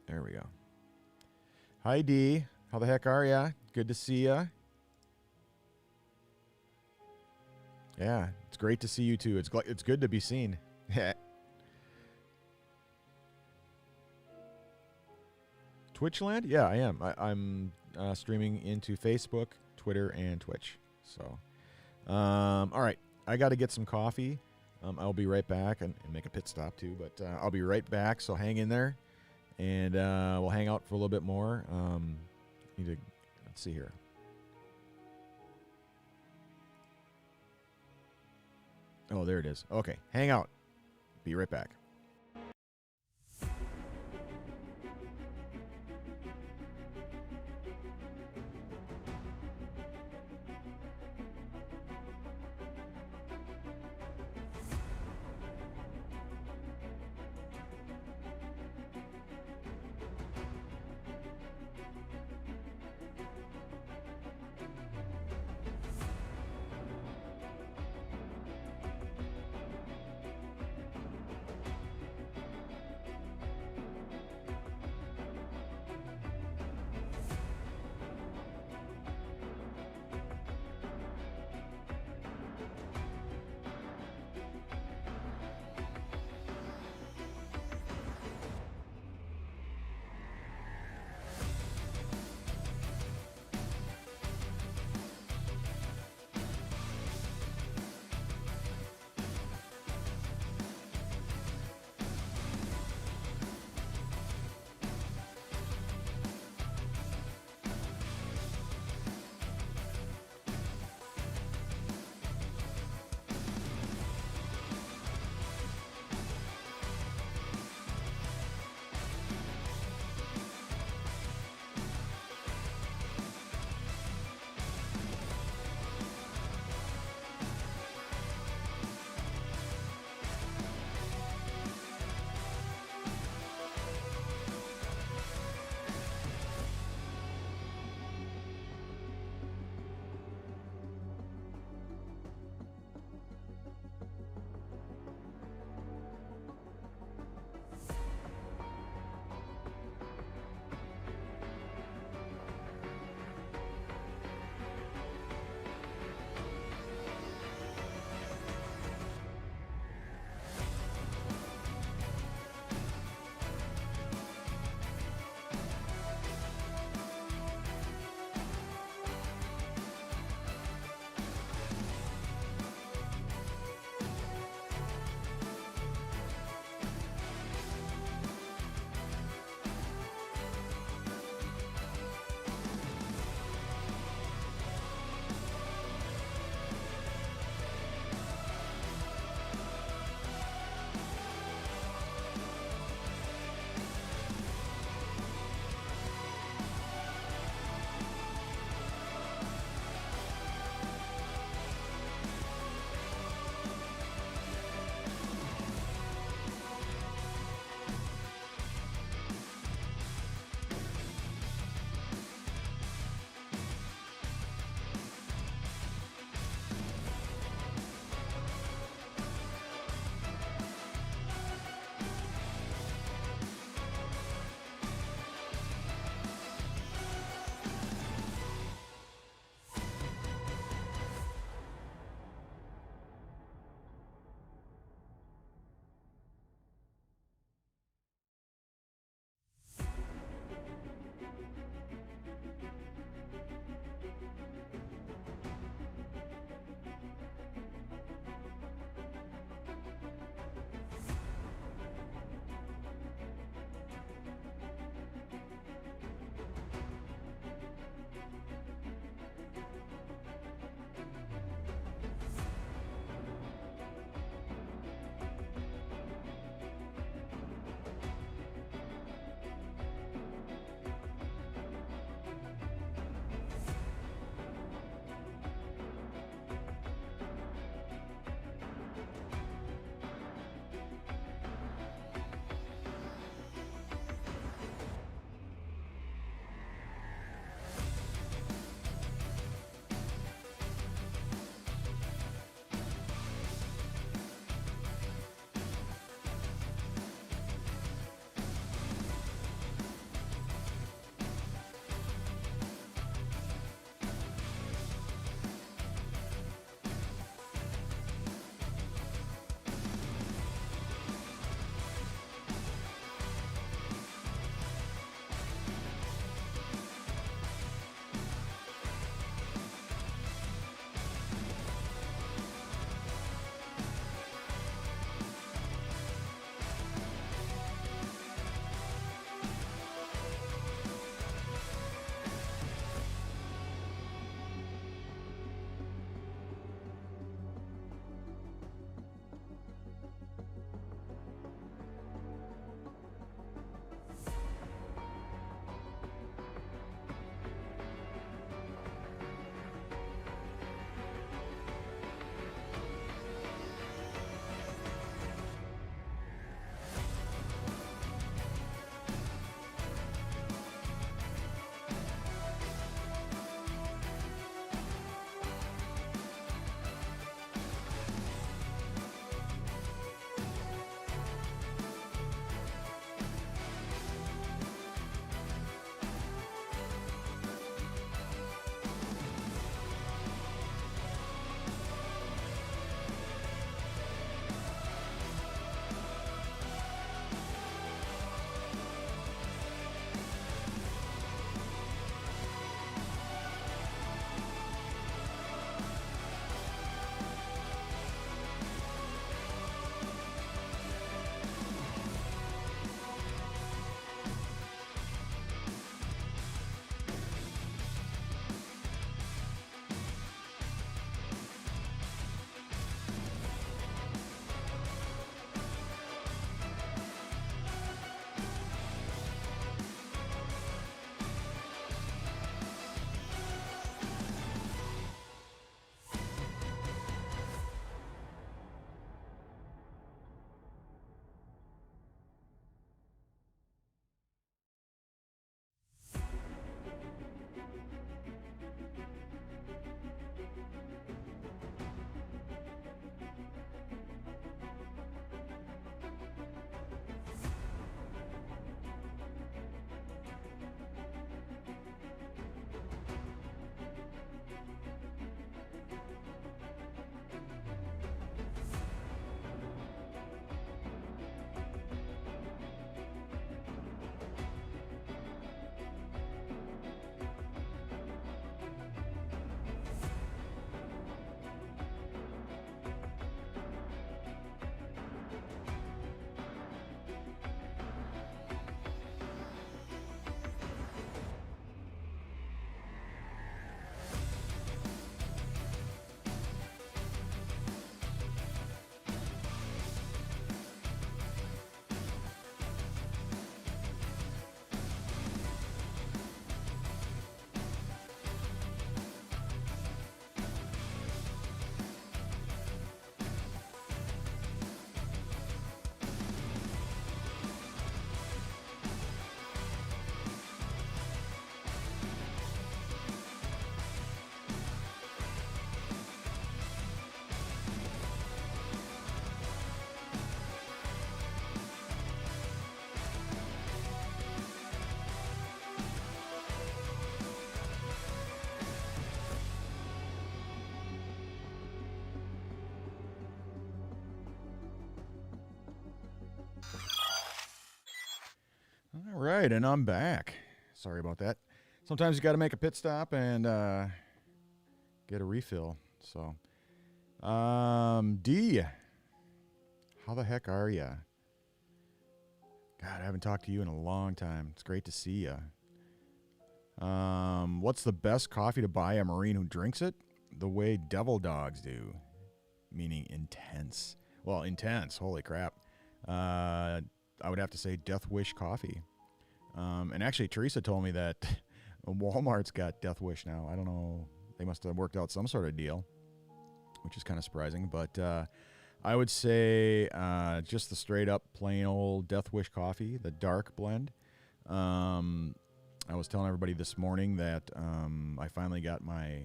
There we go. Hi, D. How the heck are ya? Good to see ya. Yeah, it's great to see you too. It's good to be seen. Twitchland? Yeah, I am. I'm streaming into Facebook, Twitter, and Twitch. So, all right. I got to get some coffee. I'll be right back and make a pit stop too. But I'll be right back. So hang in there, and we'll hang out for a little bit more. Let's see here. Oh, there it is. Okay, hang out. Be right back. right, and I'm back. Sorry about that. Sometimes you got to make a pit stop and get a refill. So, D, how the heck are ya? God, I haven't talked to you in a long time. It's great to see ya. What's the best coffee to buy a Marine who drinks it? The way devil dogs do, meaning intense. Well, intense. Holy crap. I would have to say Death Wish coffee. And actually, Teresa told me that Walmart's got Death Wish now. I don't know. They must have worked out some sort of deal, which is kind of surprising. But I would say just the straight up plain old Death Wish coffee, the dark blend. I was telling everybody this morning that I finally got my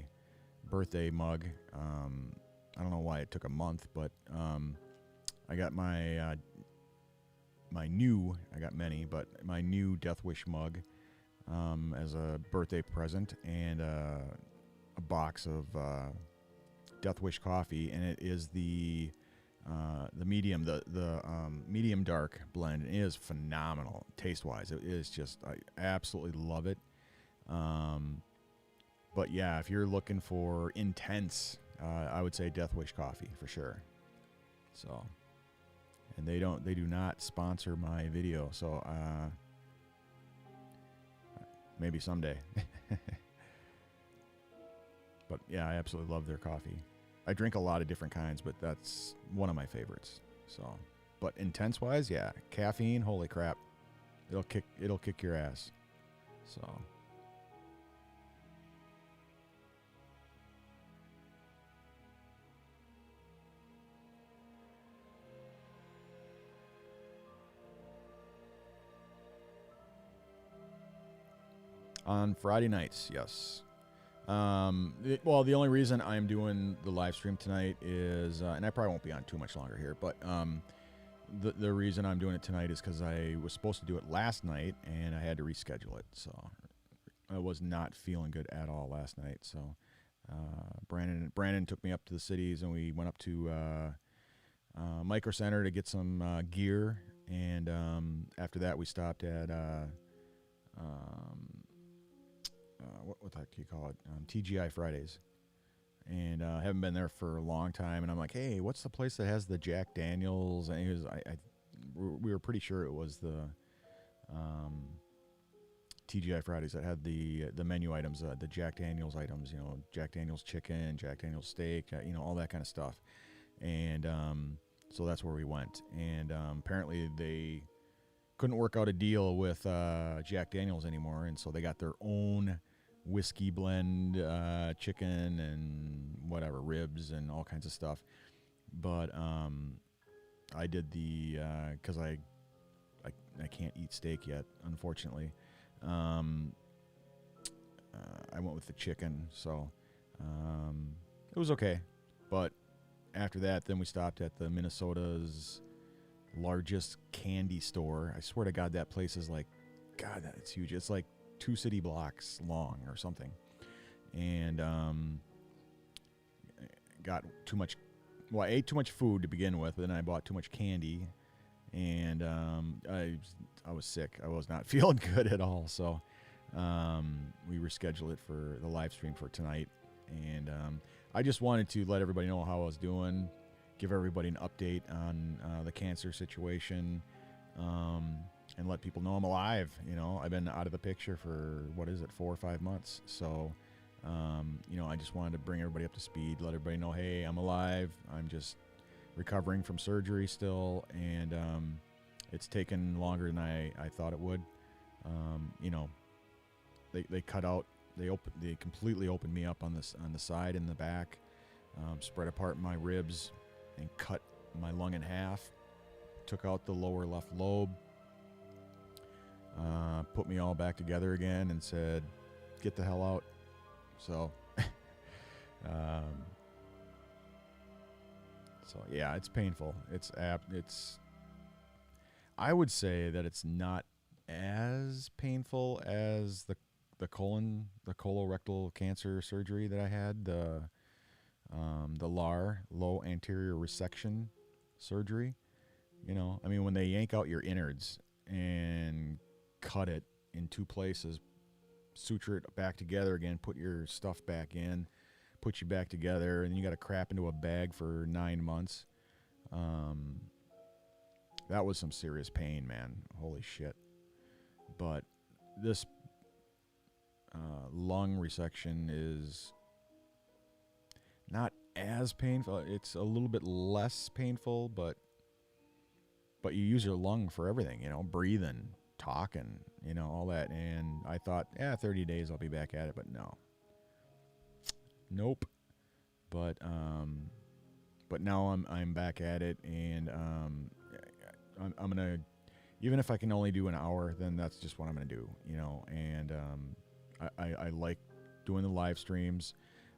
birthday mug. I don't know why it took a month, but I got my new, I got many, but my new Death Wish mug as a birthday present, and a box of Death Wish coffee, and it is the medium, the medium dark blend. It is phenomenal taste wise. It is just, I absolutely love it. But yeah, if you're looking for intense, I would say Death Wish coffee for sure. So, and they do not sponsor my video. So, maybe someday. But yeah, I absolutely love their coffee. I drink a lot of different kinds, but that's one of my favorites. So, but intense wise, yeah, caffeine, holy crap. It'll kick your ass. So, on Friday nights, yes. Well, the only reason I'm doing the live stream tonight is, and I probably won't be on too much longer here, but the reason I'm doing it tonight is because I was supposed to do it last night and I had to reschedule it. So I was not feeling good at all last night. So Brandon took me up to the cities, and we went up to Micro Center to get some gear, and after that we stopped at what the heck do you call it? TGI Fridays. And I haven't been there for a long time. And I'm like, hey, what's the place that has the Jack Daniels? And he was, we were pretty sure it was the TGI Fridays that had the menu items, the Jack Daniels items, Jack Daniels chicken, Jack Daniels steak, all that kind of stuff. And so that's where we went. And apparently they couldn't work out a deal with Jack Daniels anymore. And so they got their own whiskey blend, chicken and whatever, ribs and all kinds of stuff. But I did the, because I can't eat steak yet, unfortunately. I went with the chicken, so it was okay. But after that, then we stopped at the Minnesota's largest candy store. I swear to God, that place is like, God, it's huge. It's like 2 city blocks long or something. And got too much, well, I ate too much food to begin with, and then I bought too much candy, and I was sick. I was not feeling good at all. So we rescheduled it for the live stream for tonight. And I just wanted to let everybody know how I was doing, give everybody an update on the cancer situation, and let people know I'm alive. I've been out of the picture for, 4 or 5 months. So, I just wanted to bring everybody up to speed, let everybody know, hey, I'm alive. I'm just recovering from surgery still. And it's taken longer than I thought it would. They cut out, they completely opened me up on the side and the back, spread apart my ribs and cut my lung in half, took out the lower left lobe, put me all back together again and said, get the hell out. So, yeah, it's painful. I would say that it's not as painful as the colorectal cancer surgery that I had, the LAR, low anterior resection surgery. When they yank out your innards and cut it in 2 places, suture it back together again, put your stuff back in, put you back together, and you got to crap into a bag for 9 months. That was some serious pain, man. Holy shit. But this lung resection is not as painful. It's a little bit less painful, but you use your lung for everything, breathing, talking, all that. And I thought, 30 days I'll be back at it, but no. Nope. But now I'm back at it, and I'm gonna, even if I can only do an hour, then that's just what I'm gonna do, and I like doing the live streams.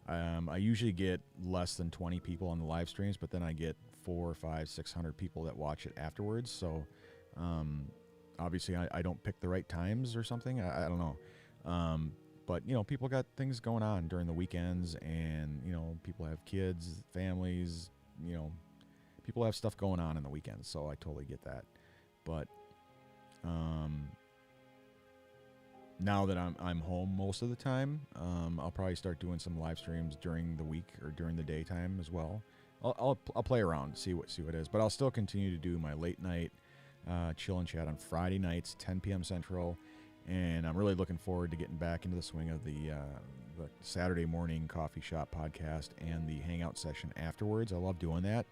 I usually get less than 20 people on the live streams, but then I get 400, 500, 600 people that watch it afterwards. So obviously I don't pick the right times or something. I don't know. But people got things going on during the weekends, and people have kids, families, people have stuff going on in the weekends. So I totally get that. But now that I'm home most of the time, I'll probably start doing some live streams during the week or during the daytime as well. I'll play around, see what it is, but I'll still continue to do my late night chill and chat on Friday nights, 10 p.m. Central, and I'm really looking forward to getting back into the swing of the Saturday morning coffee shop podcast and the hangout session afterwards. I love doing that.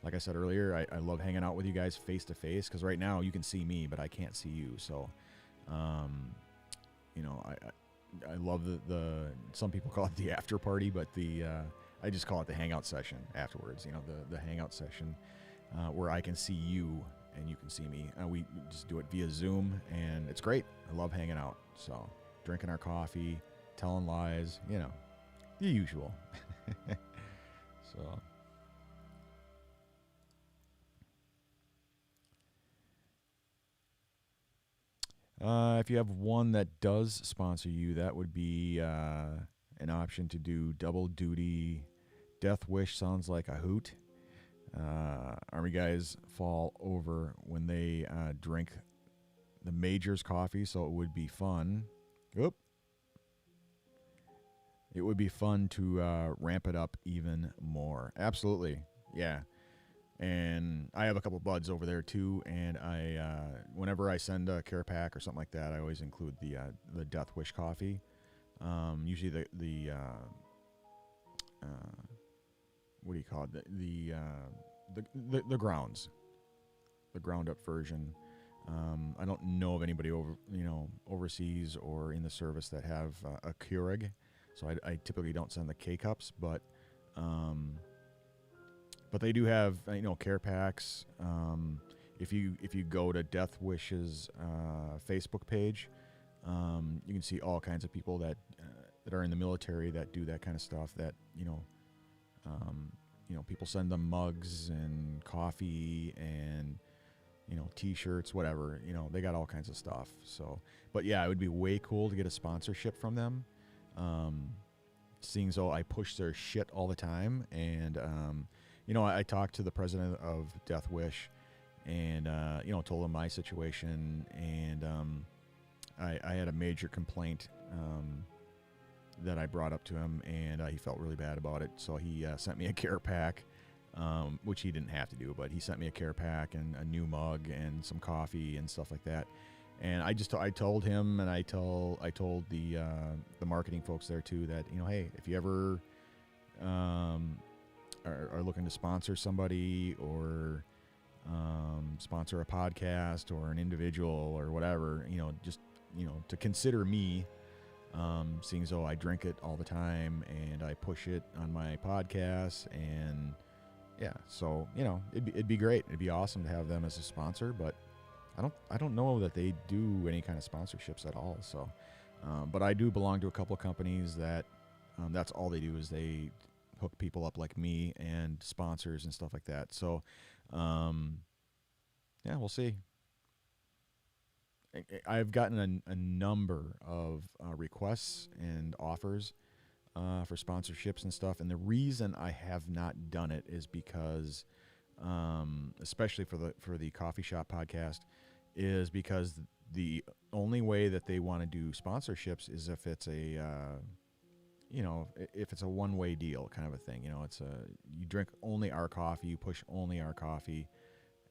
Like I said earlier, I love hanging out with you guys face to face, because right now you can see me, but I can't see you. So, I love the some people call it the after party, but I just call it the hangout session afterwards. The hangout session where I can see you and you can see me. We just do it via Zoom, and it's great. I love hanging out. So, drinking our coffee, telling lies, the usual. So. If you have one that does sponsor you, that would be an option to do double duty. Death Wish sounds like a hoot. Army guys fall over when they drink the Major's coffee, so it would be fun. Oop. It would be fun to ramp it up even more. Absolutely. Yeah. And I have a couple buds over there too, and I whenever I send a care pack or something like that, I always include the Death Wish coffee. Usually the what do you call it? The grounds, the ground up version. I don't know of anybody overseas or in the service that have a Keurig, so I typically don't send the K cups, but they do have care packs. If you go to Death Wish's Facebook page, you can see all kinds of people that are in the military that do that kind of stuff. That people send them mugs and coffee and T-shirts, whatever. They got all kinds of stuff. So, but yeah, it would be way cool to get a sponsorship from them. Seeing though I push their shit all the time, and I talked to the president of Death Wish, and told him my situation, and I had a major complaint that I brought up to him, and he felt really bad about it. So he sent me a care pack, which he didn't have to do, but he sent me a care pack and a new mug and some coffee and stuff like that. And I told him, and I told the marketing folks there too, that hey, if you ever are looking to sponsor somebody or sponsor a podcast or an individual or whatever, just to consider me, seeing as though I drink it all the time and I push it on my podcast, and yeah, so it'd be great. It'd be awesome to have them as a sponsor, but I don't know that they do any kind of sponsorships at all. So, but I do belong to a couple of companies that that's all they do, is they hook people up like me and sponsors and stuff like that. So, yeah, we'll see. I've gotten a number of requests and offers for sponsorships and stuff, and the reason I have not done it is because, especially for the coffee shop podcast, is because the only way that they want to do sponsorships is if it's a if it's a one-way deal kind of a thing. It's you drink only our coffee, you push only our coffee.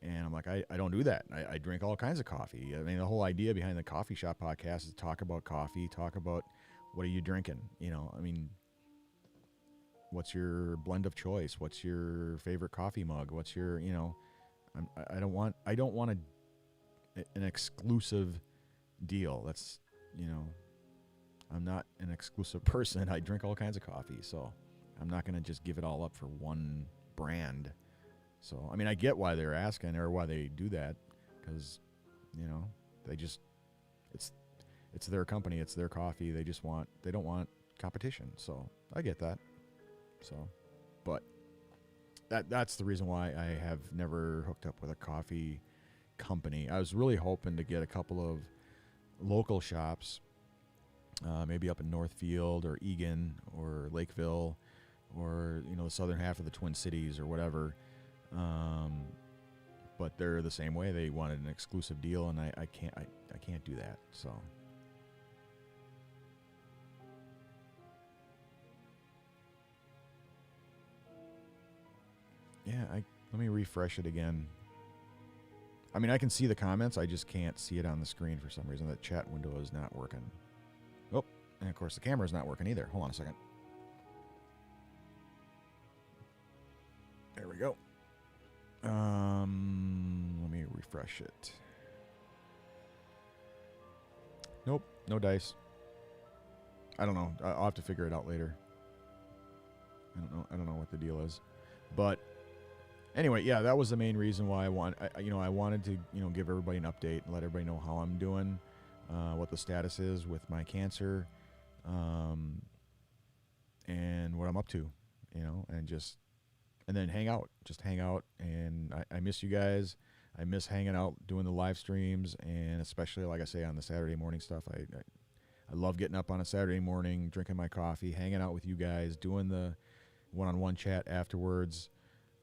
And I'm like, I don't do that. I drink all kinds of coffee. I mean, the whole idea behind the Coffee Shop podcast is to talk about coffee, talk about what are you drinking. I mean, what's your blend of choice? What's your favorite coffee mug? What's your, I don't want an exclusive deal. That's, I'm not an exclusive person. I drink all kinds of coffee, so I'm not going to just give it all up for one brand. So, I mean, I get why they're asking or why they do that, because, it's their company, it's their coffee. They don't want competition. So I get that. So, but that's the reason why I have never hooked up with a coffee company. I was really hoping to get a couple of local shops, maybe up in Northfield or Eagan or Lakeville or, the southern half of the Twin Cities or whatever. But they're the same way. They wanted an exclusive deal, and I can't do that. So. Yeah, let me refresh it again. I mean, I can see the comments. I just can't see it on the screen for some reason. The chat window is not working. Oh, and of course the camera's not working either. Hold on a second. There we go. Let me refresh it. Nope, no dice. I don't know. I'll have to figure it out later. I don't know what the deal is, but anyway, yeah, that was the main reason why I wanted to give everybody an update and let everybody know how I'm doing, what the status is with my cancer, and what I'm up to, and then hang out, and I miss you guys. I miss hanging out, doing the live streams, and especially, like I say, on the Saturday morning stuff. I love getting up on a Saturday morning, drinking my coffee, hanging out with you guys, doing the one-on-one chat afterwards.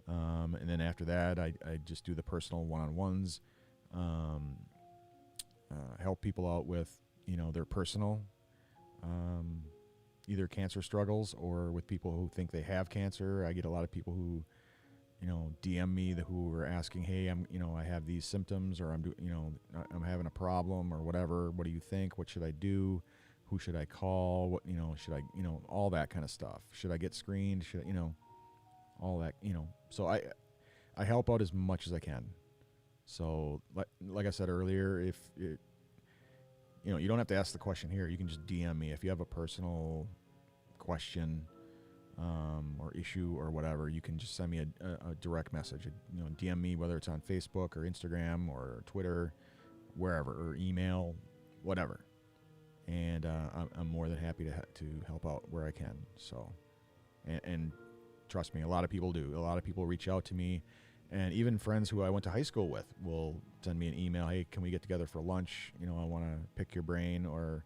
And then after that, I just do the personal one-on-ones, help people out with, their personal, either cancer struggles or with people who think they have cancer. I get a lot of people who, DM me who are asking, hey, I have these symptoms, or I'm having a problem or whatever. What do you think? What should I do? Who should I call? What, should I, all that kind of stuff. Should I get screened? Should I, all that, so I help out as much as I can. So like I said earlier, if it, you don't have to ask the question here. You can just DM me if you have a personal question, or issue or whatever. You can just send me a direct message. DM me, whether it's on Facebook or Instagram or Twitter, wherever, or email, whatever. And I'm more than happy to help out where I can. So, and trust me, a lot of people do. A lot of people reach out to me, and even friends who I went to high school with will send me an email. Hey, can we get together for lunch? I want to pick your brain, or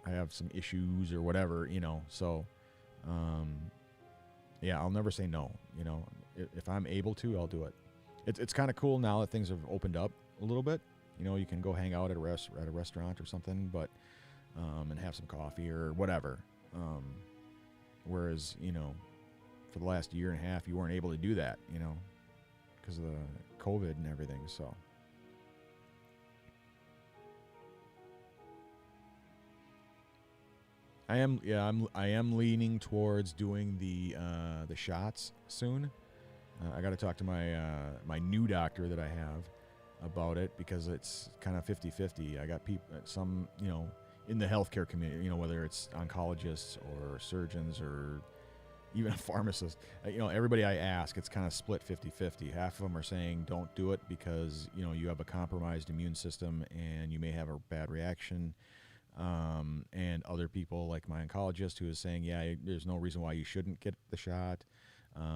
I have some issues or whatever. So yeah, I'll never say no. If I'm able to, I'll do it. It's kind of cool now that things have opened up a little bit. You can go hang out at a restaurant or something, but and have some coffee or whatever. Whereas, for the last year and a half, you weren't able to do that, because of the COVID and everything. So, I am leaning towards doing the shots soon. I got to talk to my new doctor that I have about it, because it's kind of 50-50. I got people, some, in the healthcare community, whether it's oncologists or surgeons or even a pharmacist, everybody I ask, it's kind of split 50-50. Half of them are saying don't do it because, you have a compromised immune system and you may have a bad reaction. And other people, like my oncologist, who is saying, yeah, there's no reason why you shouldn't get the shot.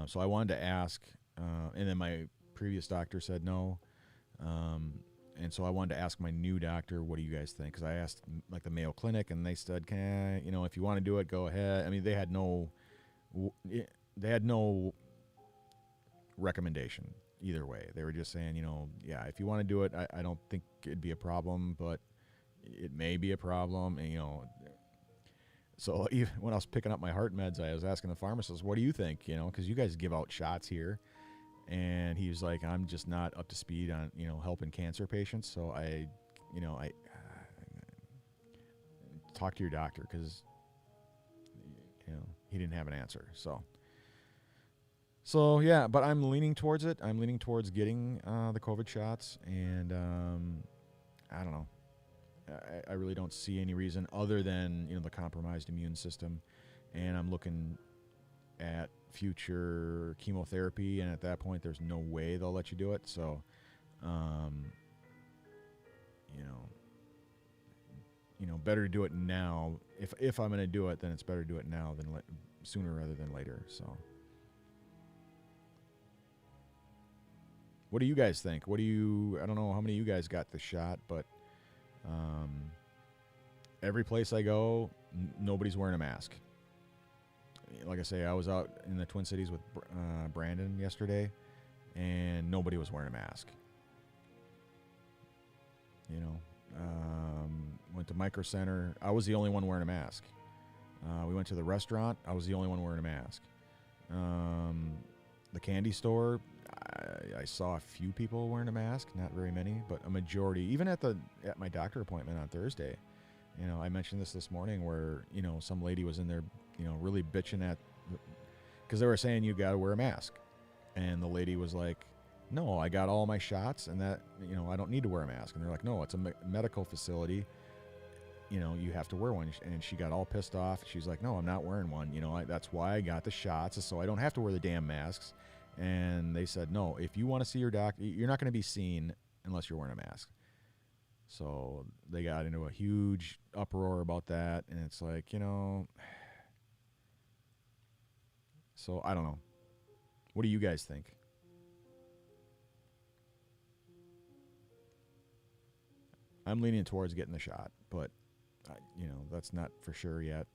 So I wanted to ask, and then my previous doctor said no. And so I wanted to ask my new doctor, what do you guys think? Because I asked like the Mayo Clinic, and they said, if you want to do it, go ahead. I mean, they had no recommendation. either way. They were just saying, yeah, if you want to do it, I don't think it'd be a problem, but it may be a problem. And, so even when I was picking up my heart meds, I was asking the pharmacist, what do you think? Because you guys give out shots here. And he was like, I'm just not up to speed on, helping cancer patients. So I talk to your doctor, because, he didn't have an answer. So yeah, but I'm leaning towards it. I'm leaning towards getting the COVID shots. And I don't know. I really don't see any reason other than, the compromised immune system. And I'm looking at future chemotherapy, and at that point there's no way they'll let you do it. So better to do it now. If I'm going to do it, then it's better to do it now than sooner rather than later. So what do you guys think? I don't know how many of you guys got the shot, but every place I go, nobody's wearing a mask. Like I say, I was out in the Twin Cities with Brandon yesterday, and nobody was wearing a mask. Went to Micro Center. I was the only one wearing a mask. We went to the restaurant. I was the only one wearing a mask. The candy store, I saw a few people wearing a mask, not very many, but a majority. Even at my doctor appointment on Thursday, I mentioned this morning, where some lady was in there, really bitching because they were saying you got to wear a mask, and the lady was like, no, I got all my shots, and that I don't need to wear a mask. And they're like, no, it's a medical facility, you have to wear one. And she got all pissed off. She's like, no, I'm not wearing one. That's why I got the shots, so I don't have to wear the damn masks. And they said, no, if you want to see your doctor, you're not going to be seen unless you're wearing a mask. So they got into a huge uproar about that. And it's like, so I don't know. What do you guys think? I'm leaning towards getting the shot, but that's not for sure yet.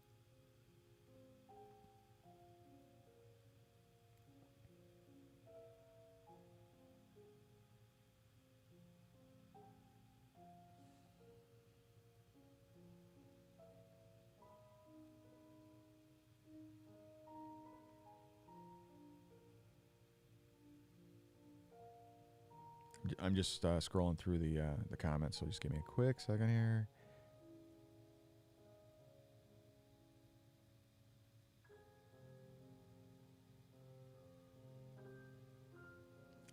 I'm just scrolling through the comments, so just give me a quick second here.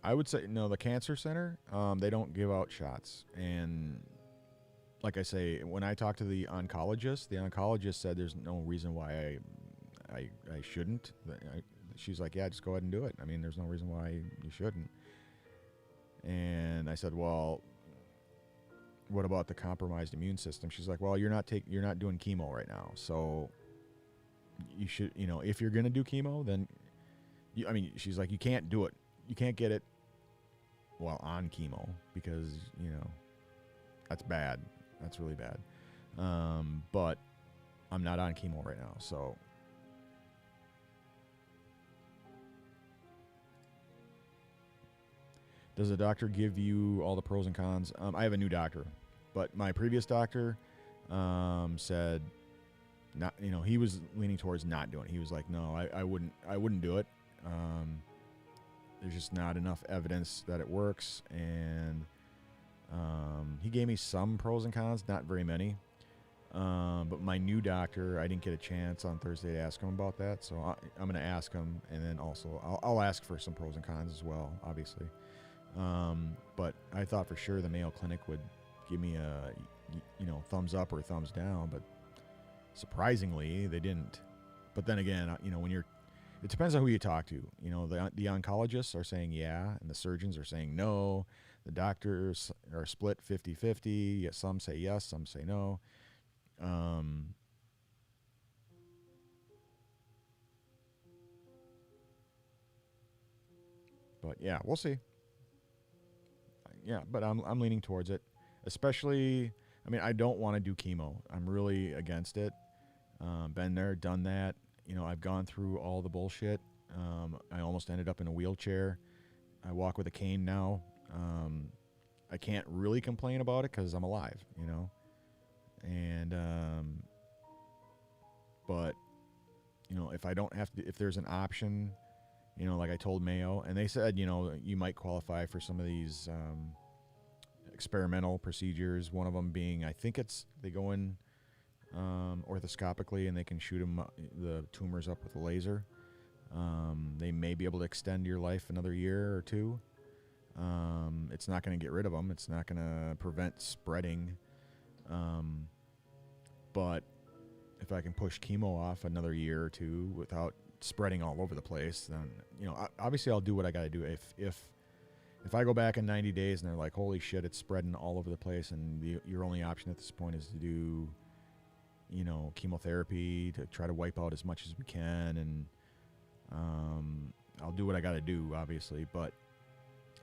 I would say no. The cancer center, they don't give out shots, and like I say, when I talked to the oncologist said there's no reason why I shouldn't. She's like, yeah, just go ahead and do it. I mean, there's no reason why you shouldn't. And I said, well, what about the compromised immune system? She's like, well, you're not doing chemo right now, so you should, if you're gonna do chemo, then she's like, you can't do it. You can't get it while on chemo, because that's bad. That's really bad. But I'm not on chemo right now, so. Does the doctor give you all the pros and cons? I have a new doctor, but my previous doctor said not. He was leaning towards not doing it. He was like, no, I wouldn't do it. There's just not enough evidence that it works, and he gave me some pros and cons, not very many. But my new doctor, I didn't get a chance on Thursday to ask him about that, so I'm going to ask him, and then also I'll ask for some pros and cons as well, obviously. But I thought for sure the Mayo Clinic would give me a thumbs up or thumbs down, but surprisingly they didn't. But then again, it depends on who you talk to. The oncologists are saying yeah, and the surgeons are saying no. The doctors are split 50-50. Some say yes, some say no. But yeah, we'll see. Yeah, but I'm leaning towards it, especially. I don't want to do chemo. I'm really against it. Been there, done that. I've gone through all the bullshit. I almost ended up in a wheelchair. I walk with a cane now. I can't really complain about it because I'm alive, and but if I don't have to, if there's an option, like I told Mayo, and they said, you might qualify for some of these experimental procedures. One of them being, I think they go in orthoscopically and they can shoot the tumors up with a laser. They may be able to extend your life another year or two. It's not going to get rid of them. It's not going to prevent spreading. But if I can push chemo off another year or two without spreading all over the place, then, obviously I'll do what I got to do. If I go back in 90 days and they're like, holy shit, it's spreading all over the place, and your only option at this point is to do, chemotherapy to try to wipe out as much as we can, and I'll do what I got to do, obviously, but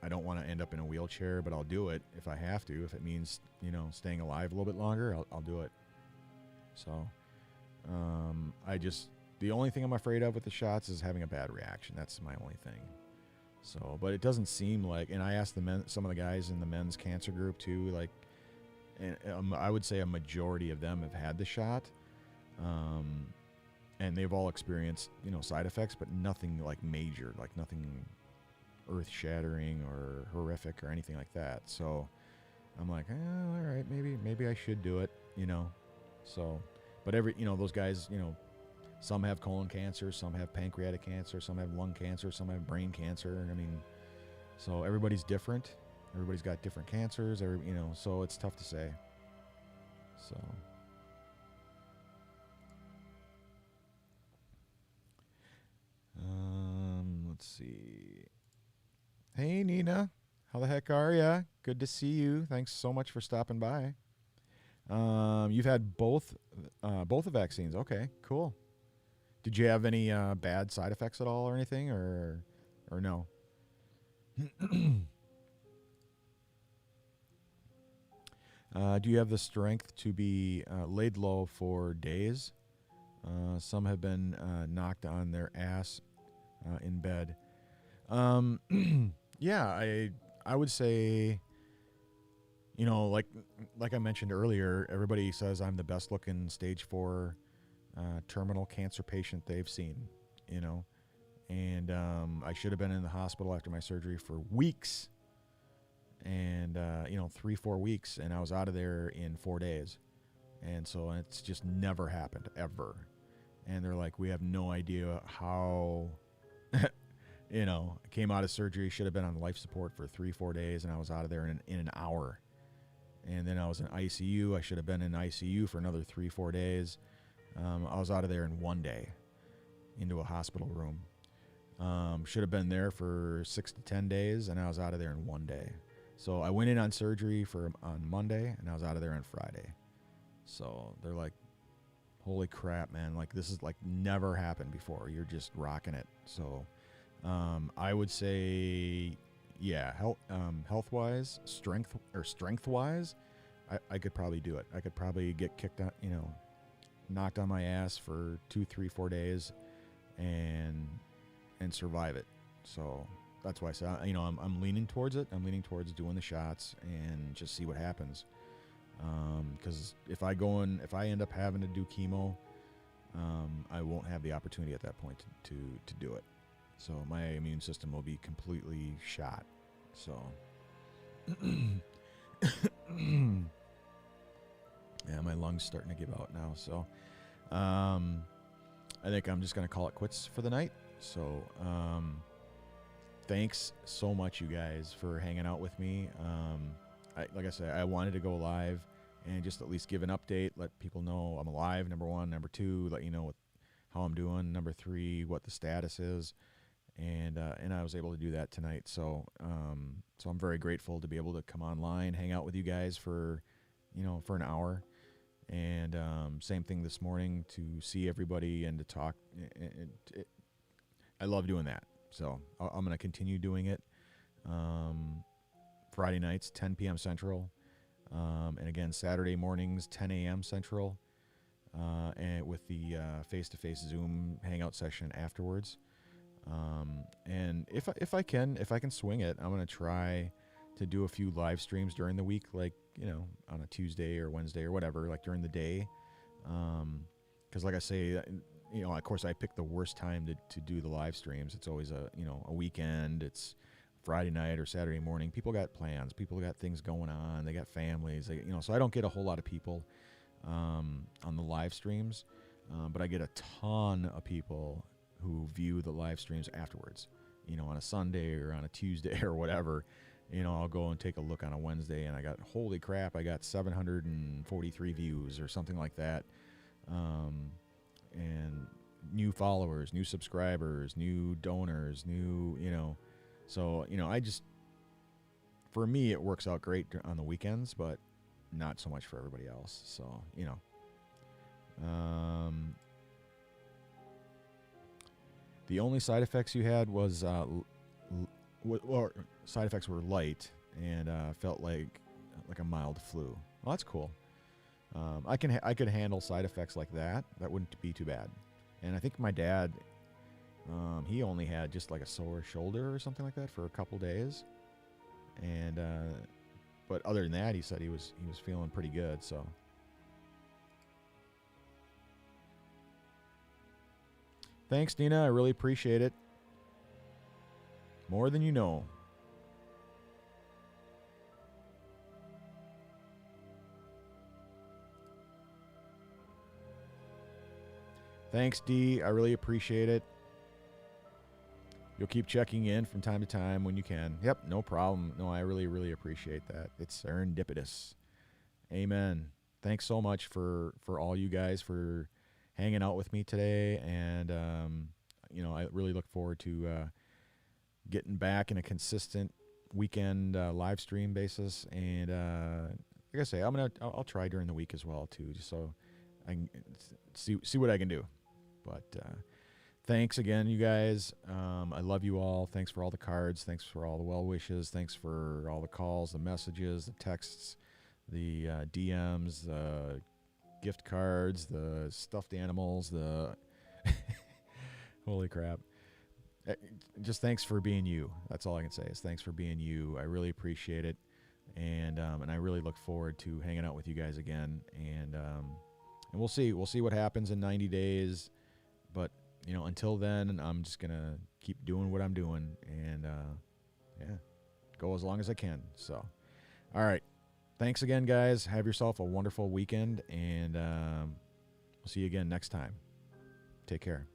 I don't want to end up in a wheelchair, but I'll do it if I have to. If it means, staying alive a little bit longer, I'll do it. So, the only thing I'm afraid of with the shots is having a bad reaction. That's my only thing. So, but it doesn't seem like, and I asked some of the guys in the men's cancer group too, like, and I would say a majority of them have had the shot, and they've all experienced, side effects, but nothing like major, like nothing earth-shattering or horrific or anything like that. So I'm like, all right, maybe I should do it, So, but those guys, some have colon cancer, some have pancreatic cancer, some have lung cancer, some have brain cancer. I mean, so everybody's different. Everybody's got different cancers, so it's tough to say. So, let's see. Hey, Nina. How the heck are ya? Good to see you. Thanks so much for stopping by. You've had both the vaccines. Okay, cool. Did you have any bad side effects at all or anything, or no? Do you have the strength to be laid low for days? Some have been knocked on their ass in bed. Yeah, I would say, like I mentioned earlier, everybody says I'm the best looking stage 4 terminal cancer patient they've seen, and I should have been in the hospital after my surgery for weeks, and 3-4 weeks, and I was out of there in 4 days, and so it's just never happened ever. And they're like, we have no idea how I came out of surgery, should have been on life support for 3-4 days, and I was out of there in an hour. And then I was in ICU. I should have been in ICU for another 3-4 days. I was out of there in 1 day into a hospital room. Should have been there for 6 to 10 days, and I was out of there in 1 day. So I went in on surgery on Monday, and I was out of there on Friday. So they're like, holy crap, man. Like, this is like never happened before. You're just rocking it. So I would say, yeah, health-wise, strength-wise, I could probably do it. I could probably get kicked out, knocked on my ass for 2, 3, 4 days and survive it. So that's why I said, I'm leaning towards it. I'm leaning towards doing the shots and just see what happens. Because if I end up having to do chemo, I won't have the opportunity at that point to do it. So my immune system will be completely shot. So, yeah, my lungs starting to give out now. So, I think I'm just going to call it quits for the night. So, thanks so much, you guys, for hanging out with me. Like I said, I wanted to go live and just at least give an update, let people know I'm alive, number 1. Number 2, let you know how I'm doing. Number 3, what the status is. And I was able to do that tonight. So so I'm very grateful to be able to come online, hang out with you guys for an hour. And same thing this morning, to see everybody and to talk. I love doing that. So I'm going to continue doing it. Friday nights, 10 p.m. Central. And again, Saturday mornings, 10 a.m. Central. And with the face-to-face Zoom hangout session afterwards. And if I can swing it, I'm gonna try to do a few live streams during the week, like on a Tuesday or Wednesday or whatever, like during the day. Because like I say, of course I pick the worst time to do the live streams. It's always a weekend. It's Friday night or Saturday morning. People got plans. People got things going on. They got families. So I don't get a whole lot of people on the live streams, but I get a ton of people who view the live streams afterwards. On a Sunday or on a Tuesday or whatever. I'll go and take a look on a Wednesday, and holy crap, I got 743 views or something like that. And new followers, new subscribers, new donors, so, for me, it works out great on the weekends, but not so much for everybody else. So, the only side effects you had was, side effects were light and felt like a mild flu. Well, that's cool. I could handle side effects like that. That wouldn't be too bad. And I think my dad, he only had just like a sore shoulder or something like that for a couple days. And but other than that, he said he was feeling pretty good. So thanks, Nina. I really appreciate it. More than you know. Thanks, D. I really appreciate it. You'll keep checking in from time to time when you can. Yep, no problem. No, I really, really appreciate that. It's serendipitous. Amen. Thanks so much for all you guys for hanging out with me today. And, I really look forward to getting back in a consistent weekend live stream basis. And like I say, I'll try during the week as well, too, just so I can see what I can do. But thanks again, you guys. I love you all. Thanks for all the cards. Thanks for all the well wishes. Thanks for all the calls, the messages, the texts, the DMs, the gift cards, the stuffed animals, the holy crap. Just thanks for being you. That's all I can say is thanks for being you. I really appreciate it. And I really look forward to hanging out with you guys again. And we'll see what happens in 90 days. But, until then, I'm just going to keep doing what I'm doing and, go as long as I can. So, all right. Thanks again, guys. Have yourself a wonderful weekend, and we'll see you again next time. Take care.